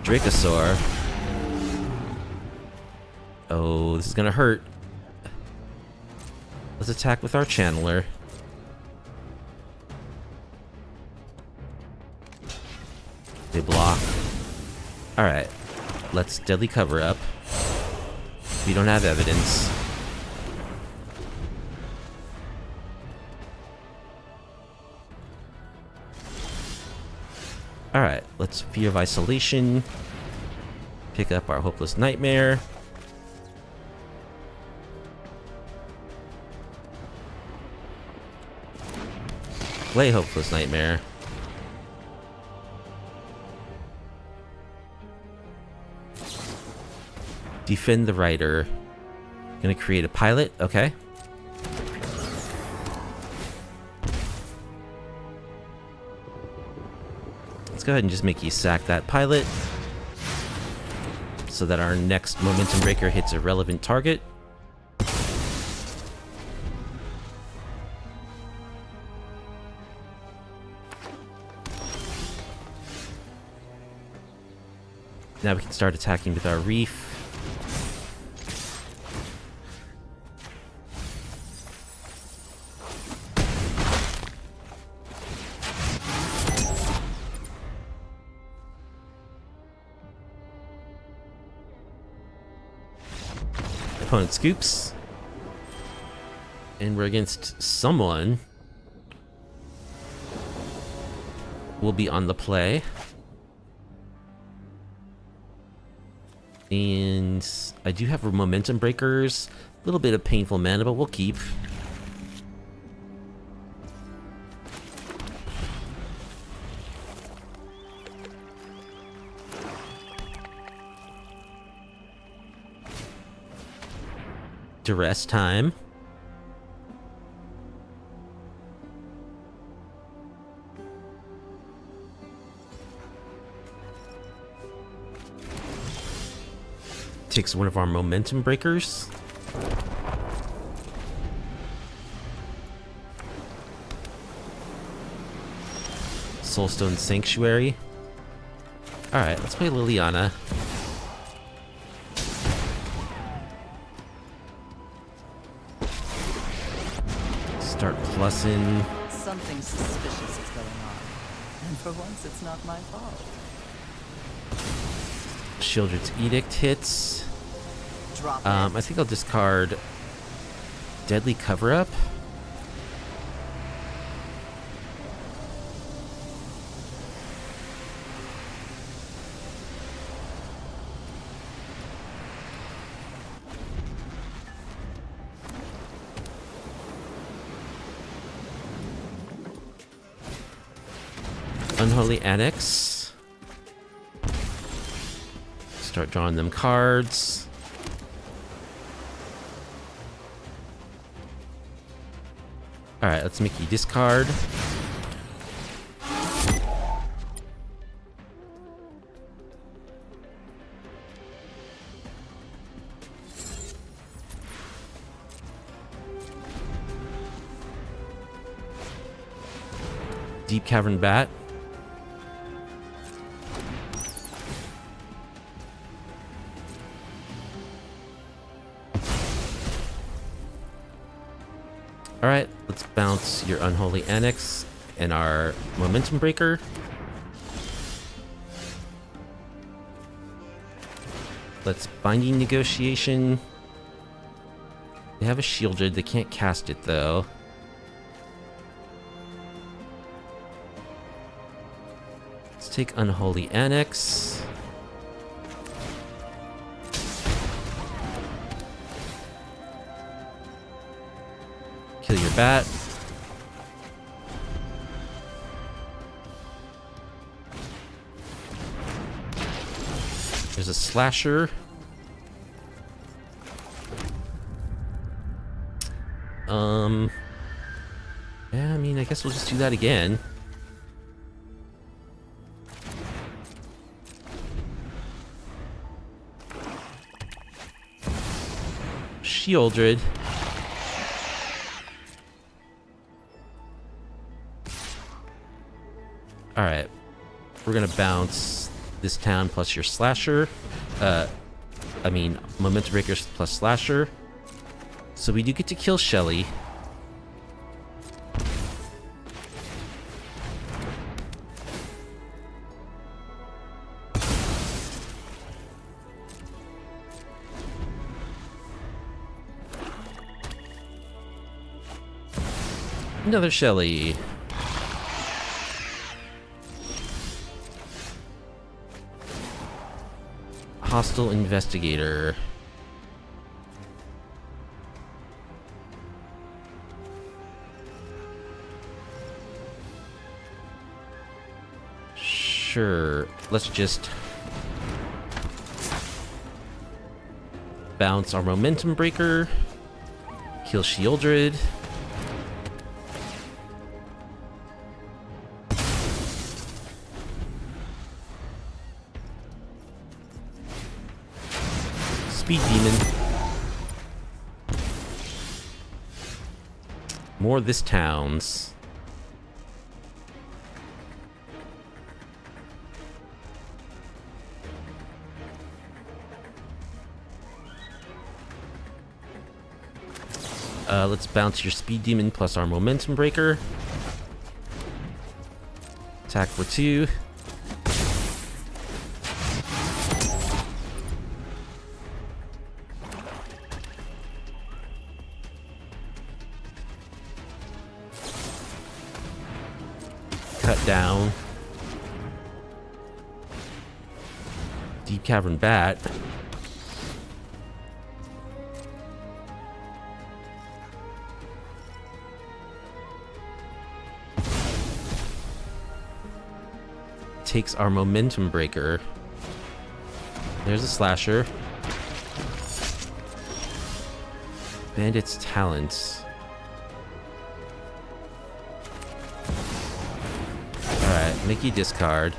Dracosaur. Oh, this is gonna hurt. Let's attack with our Channeler. They block. Alright. Let's Deadly Cover-Up. We don't have evidence. Alright, let's Fear of Isolation. Pick up our Hopeless Nightmare. Play Hopeless Nightmare. Defend the Rider. Gonna create a pilot, okay. Let's go ahead and just make you sack that pilot so that our next momentum breaker hits a relevant target. Now we can start attacking with our reef. Opponent scoops. And we're against someone. Will be on the play. And I do have momentum breakers. A little bit of painful mana, but we'll keep. Duress time. Takes one of our momentum breakers. Soulstone Sanctuary. Alright, let's play Liliana. Start plussing. Something suspicious is going on. And for once, it's not my fault. Shieldred's Edict hits. Drop it. I think I'll discard Deadly Cover-Up. Unholy Annex. Start drawing them cards. Alright, let's make you discard. Deep Cavern Bat. Alright, let's bounce your Unholy Annex and our Momentum Breaker. Let's Binding Negotiation. They have a Shieldred, they can't cast it though. Let's take Unholy Annex. Kill your bat. There's a slasher. Yeah, I mean, I guess we'll just do that again. Shieldred. Alright. We're gonna bounce this town plus your slasher. Momentum Breakers plus slasher. So we do get to kill Shelly. Another Shelly. Hostile investigator. Sure, let's just bounce our momentum breaker, kill Shieldred. Speed demon. More of this town's. Let's bounce your speed demon plus our momentum breaker. Attack for 2. Cut down. Deep Cavern Bat. Takes our momentum breaker. There's a slasher. Bandit's talents. Alright, make you discard.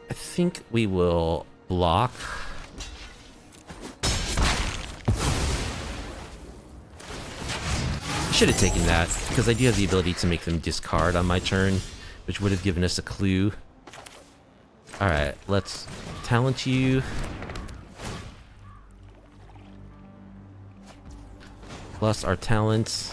I think we will block. Should have taken that, because I do have the ability to make them discard on my turn, which would have given us a clue. Alright, let's talent you. Plus our talents.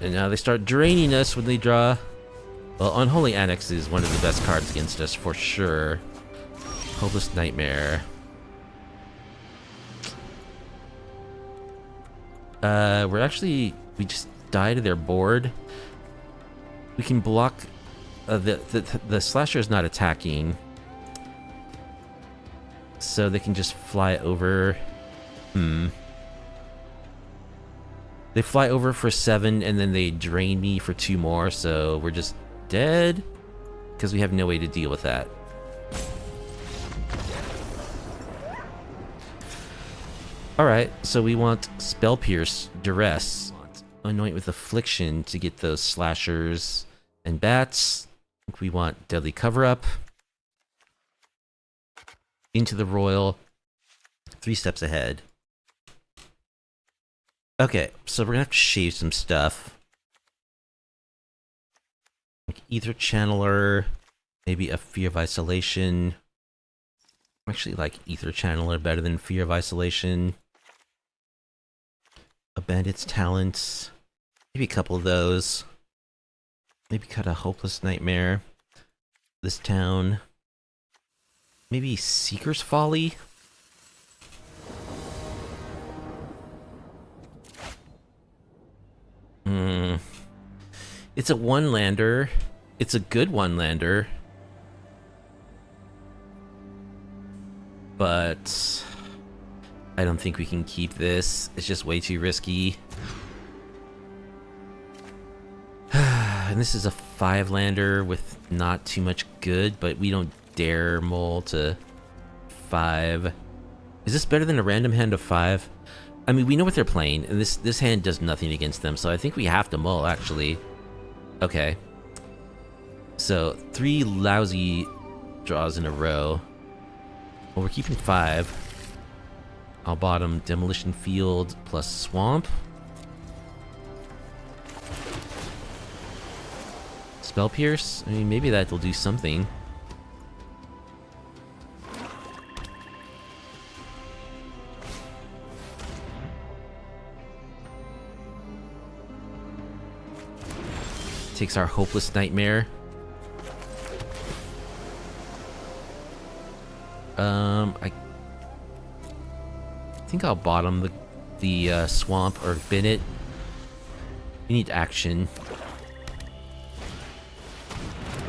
And now they start draining us when they draw. Well, Unholy Annex is one of the best cards against us for sure. Hopeless Nightmare. We just die to their board. We can block. The slasher is not attacking, so they can just fly over. They fly over for 7, and then they drain me for 2 more, so we're just dead, because we have no way to deal with that. Alright, so we want Spell Pierce, Duress, Anoint with Affliction to get those slashers and bats. I think we want Deadly Cover-Up. Into the Royal, 3 steps ahead. Okay, so we're gonna have to shave some stuff. Like Ether Channeler, maybe a Fear of Isolation. I actually like Ether Channeler better than Fear of Isolation. A Bandit's Talents, maybe a couple of those. Maybe cut a Hopeless Nightmare. This town. Maybe Seeker's Folly. It's a one-lander. It's a good one-lander. But I don't think we can keep this. It's just way too risky. And this is a 5-lander with not too much good, but we don't dare mull to 5. Is this better than a random hand of 5? I mean, we know what they're playing, and this hand does nothing against them, so I think we have to mull, actually. Okay. So, 3 lousy draws in a row. Well, we're keeping 5. I'll bottom Demolition Field plus Swamp. Spell Pierce? I mean, maybe that'll do something. Takes our Hopeless Nightmare. I think I'll bottom the Swamp or bin it. We need action.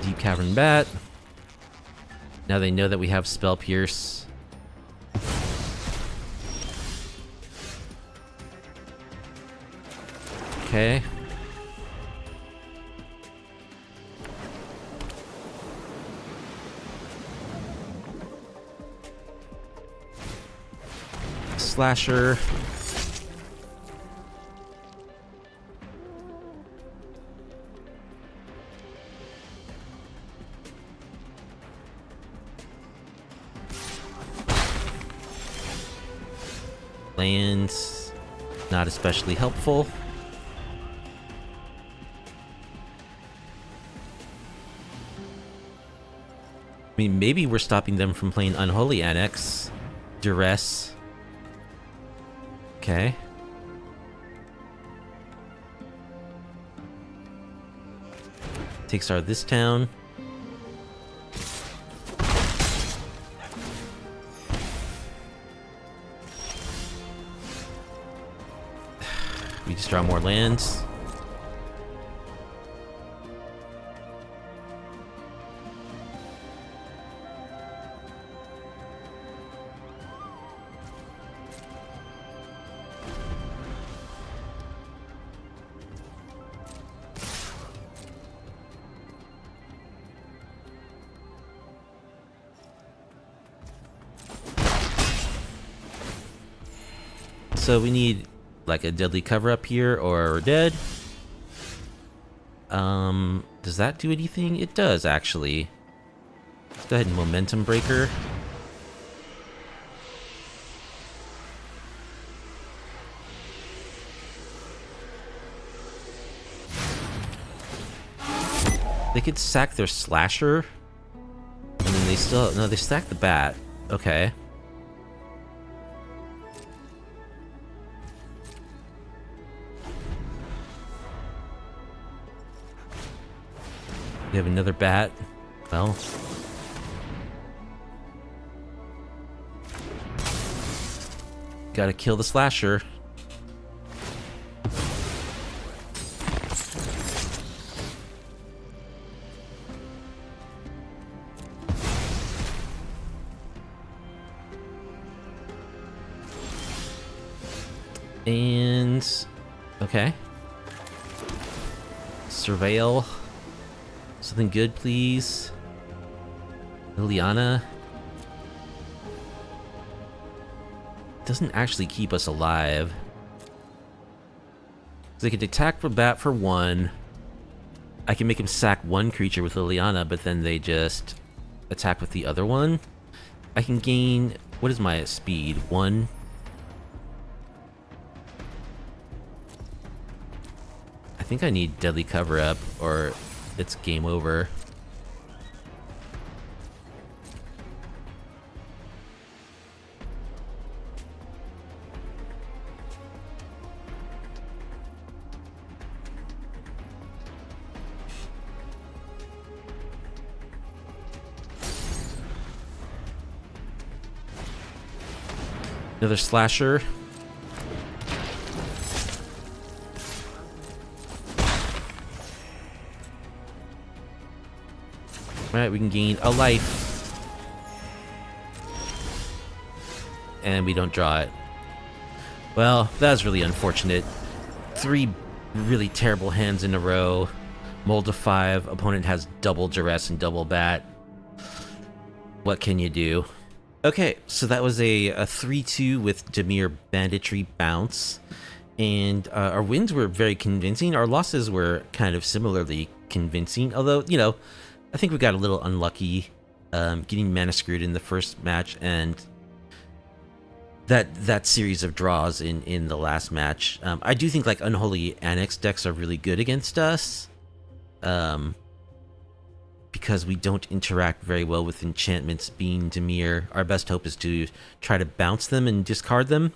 Deep Cavern Bat. Now they know that we have Spell Pierce. Okay. Slasher. Lands, not especially helpful. I mean, maybe we're stopping them from playing Unholy Annex. Duress. Okay. Takes our this town. We just draw more lands. So we need like a deadly cover up here or we're dead. Does that do anything? It does actually. Let's go ahead and Momentum Breaker. They could sack their Slasher. I mean, they still... No, they stack the Bat. Okay. We have another Bat. Well. Gotta kill the Slasher. And... okay. Surveil. Something good, please. Liliana. Doesn't actually keep us alive. They could attack for Bat for 1. I can make him sack 1 creature with Liliana, but then they just attack with the other one. I can gain... what is my speed? 1? I think I need Deadly Cover Up, or it's game over. Another Slasher. Alright, we can gain a life. And we don't draw it. Well, that was really unfortunate. 3 really terrible hands in a row. Mold of 5. Opponent has double Duress and double Bat. What can you do? Okay, so that was a 3-2 with Dimir Banditry Bounce. And our wins were very convincing. Our losses were kind of similarly convincing. Although, you know, I think we got a little unlucky getting mana screwed in the first match. And that series of draws in the last match. I do think like Unholy Annex decks are really good against us, because we don't interact very well with enchantments. Being Dimir, our best hope is to try to bounce them and discard them.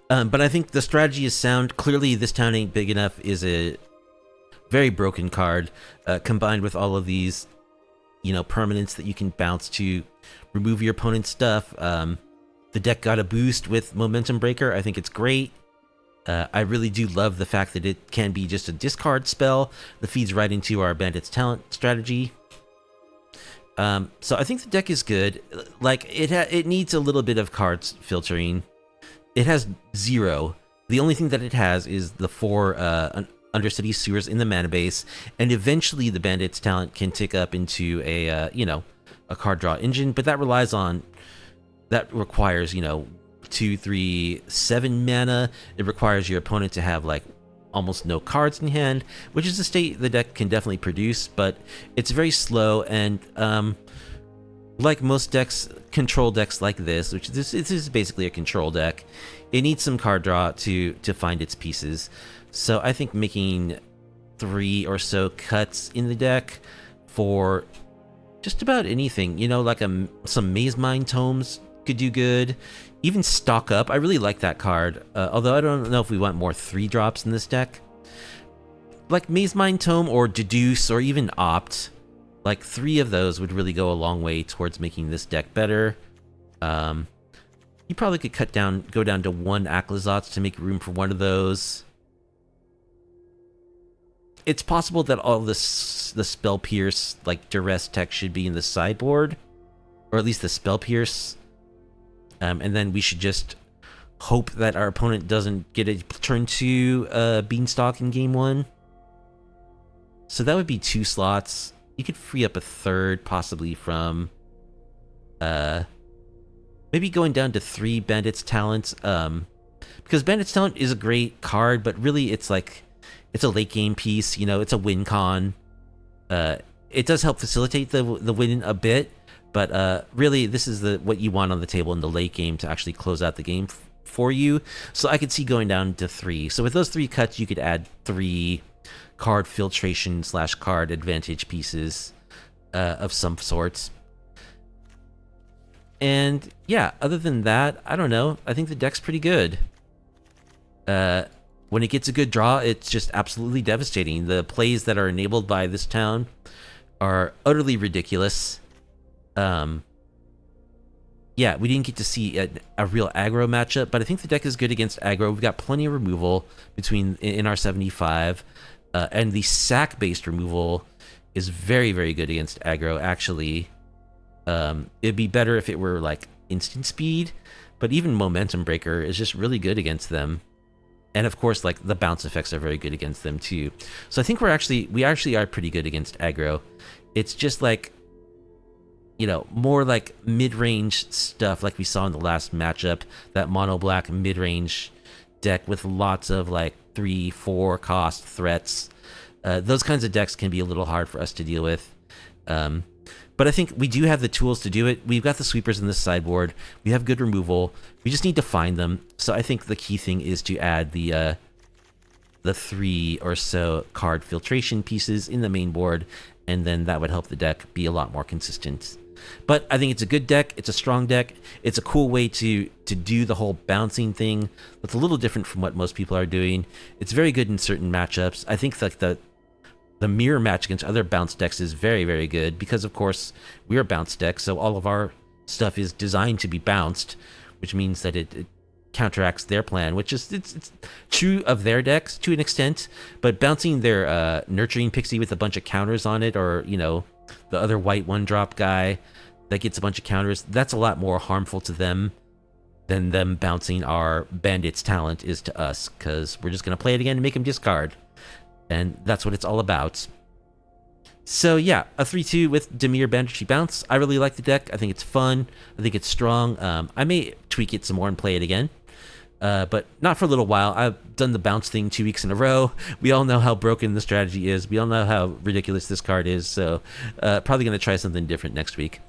But I think the strategy is sound. Clearly, this town ain't big enough is a very broken card, combined with all of these, permanents that you can bounce to remove your opponent's stuff. The deck got a boost with Momentum Breaker. I think it's great. I really do love the fact that it can be just a discard spell that feeds right into our Bandit's talent strategy. So I think the deck is good. Like, it needs a little bit of cards filtering. It has 0. The only thing that it has is the 4 Undercity Sewers in the mana base, and eventually the Bandit's talent can tick up into a, a card draw engine, but that requires, 2, 3, 7 mana. It requires your opponent to have like almost no cards in hand, which is a state the deck can definitely produce, but it's very slow. And like most decks, control decks like this, which this is basically a control deck, it needs some card draw to find its pieces. So I think making 3 or so cuts in the deck for just about anything, like some Maze Mine Tomes could do good. Even Stock Up, I really like that card, although I don't know if we want more 3-drops in this deck. Like Maze Mine Tome or Deduce or even Opt, like 3 of those would really go a long way towards making this deck better. You probably could go down to 1 Aclazotz to make room for one of those. It's possible that all the Spell Pierce, like Duress tech, should be in the sideboard, or at least the Spell Pierce. And then we should just hope that our opponent doesn't get a turn 2 Beanstalk in game 1. So that would be 2 slots. You could free up a 3rd, possibly from maybe going down to 3 Bandit's Talent. Because Bandit's Talent is a great card, but really it's like, it's a late game piece, it's a win con. It does help facilitate the win a bit, but really this is what you want on the table in the late game to actually close out the game for you. So I could see going down to 3. So with those 3 cuts, you could add 3 card filtration / card advantage pieces of some sorts. And yeah, other than that, I don't know. I think the deck's pretty good. When it gets a good draw, it's just absolutely devastating. The plays that are enabled by this town are utterly ridiculous. Yeah, we didn't get to see a real aggro matchup, but I think the deck is good against aggro. We've got plenty of removal in our 75, and the sack-based removal is very, very good against aggro, actually. It'd be better if it were like instant speed, but even Momentum Breaker is just really good against them. And of course, like the bounce effects are very good against them too. So I think we actually are pretty good against aggro. It's just like, more like mid-range stuff like we saw in the last matchup, that mono black mid-range deck with lots of like 3-4 cost threats. Those kinds of decks can be a little hard for us to deal with. But I think we do have the tools to do it. We've got the sweepers in the sideboard. We have good removal. We just need to find them. So I think the key thing is to add the 3 or so card filtration pieces in the main board, and then that would help the deck be a lot more consistent. But I think it's a good deck. It's a strong deck. It's a cool way to do the whole bouncing thing. That's a little different from what most people are doing. It's very good in certain matchups. I think like the mirror match against other bounce decks is very, very good because, of course, we're a bounce deck, so all of our stuff is designed to be bounced, which means that it counteracts their plan, which is it's true of their decks to an extent, but bouncing their Nurturing Pixie with a bunch of counters on it, or, the other white 1-drop guy that gets a bunch of counters, that's a lot more harmful to them than them bouncing our Bandit's Talent is to us, because we're just going to play it again and make them discard. And that's what it's all about. So yeah, a 3-2 with Dimir Banditry Bounce. I really like the deck. I think it's fun. I think it's strong. I may tweak it some more and play it again. But not for a little while. I've done the bounce thing 2 weeks in a row. We all know how broken the strategy is. We all know how ridiculous this card is. So probably going to try something different next week.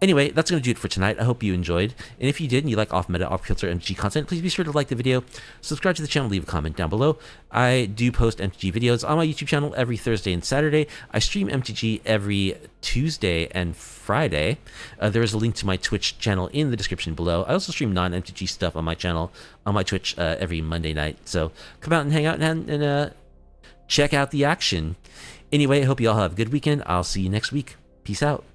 Anyway, that's going to do it for tonight. I hope you enjoyed. And if you did and you like off-meta, off-kilter MTG content, please be sure to like the video, subscribe to the channel, leave a comment down below. I do post MTG videos on my YouTube channel every Thursday and Saturday. I stream MTG every Tuesday and Friday. There is a link to my Twitch channel in the description below. I also stream non-MTG stuff on my channel, on my Twitch, every Monday night. So come out and hang out and check out the action. Anyway, I hope you all have a good weekend. I'll see you next week. Peace out.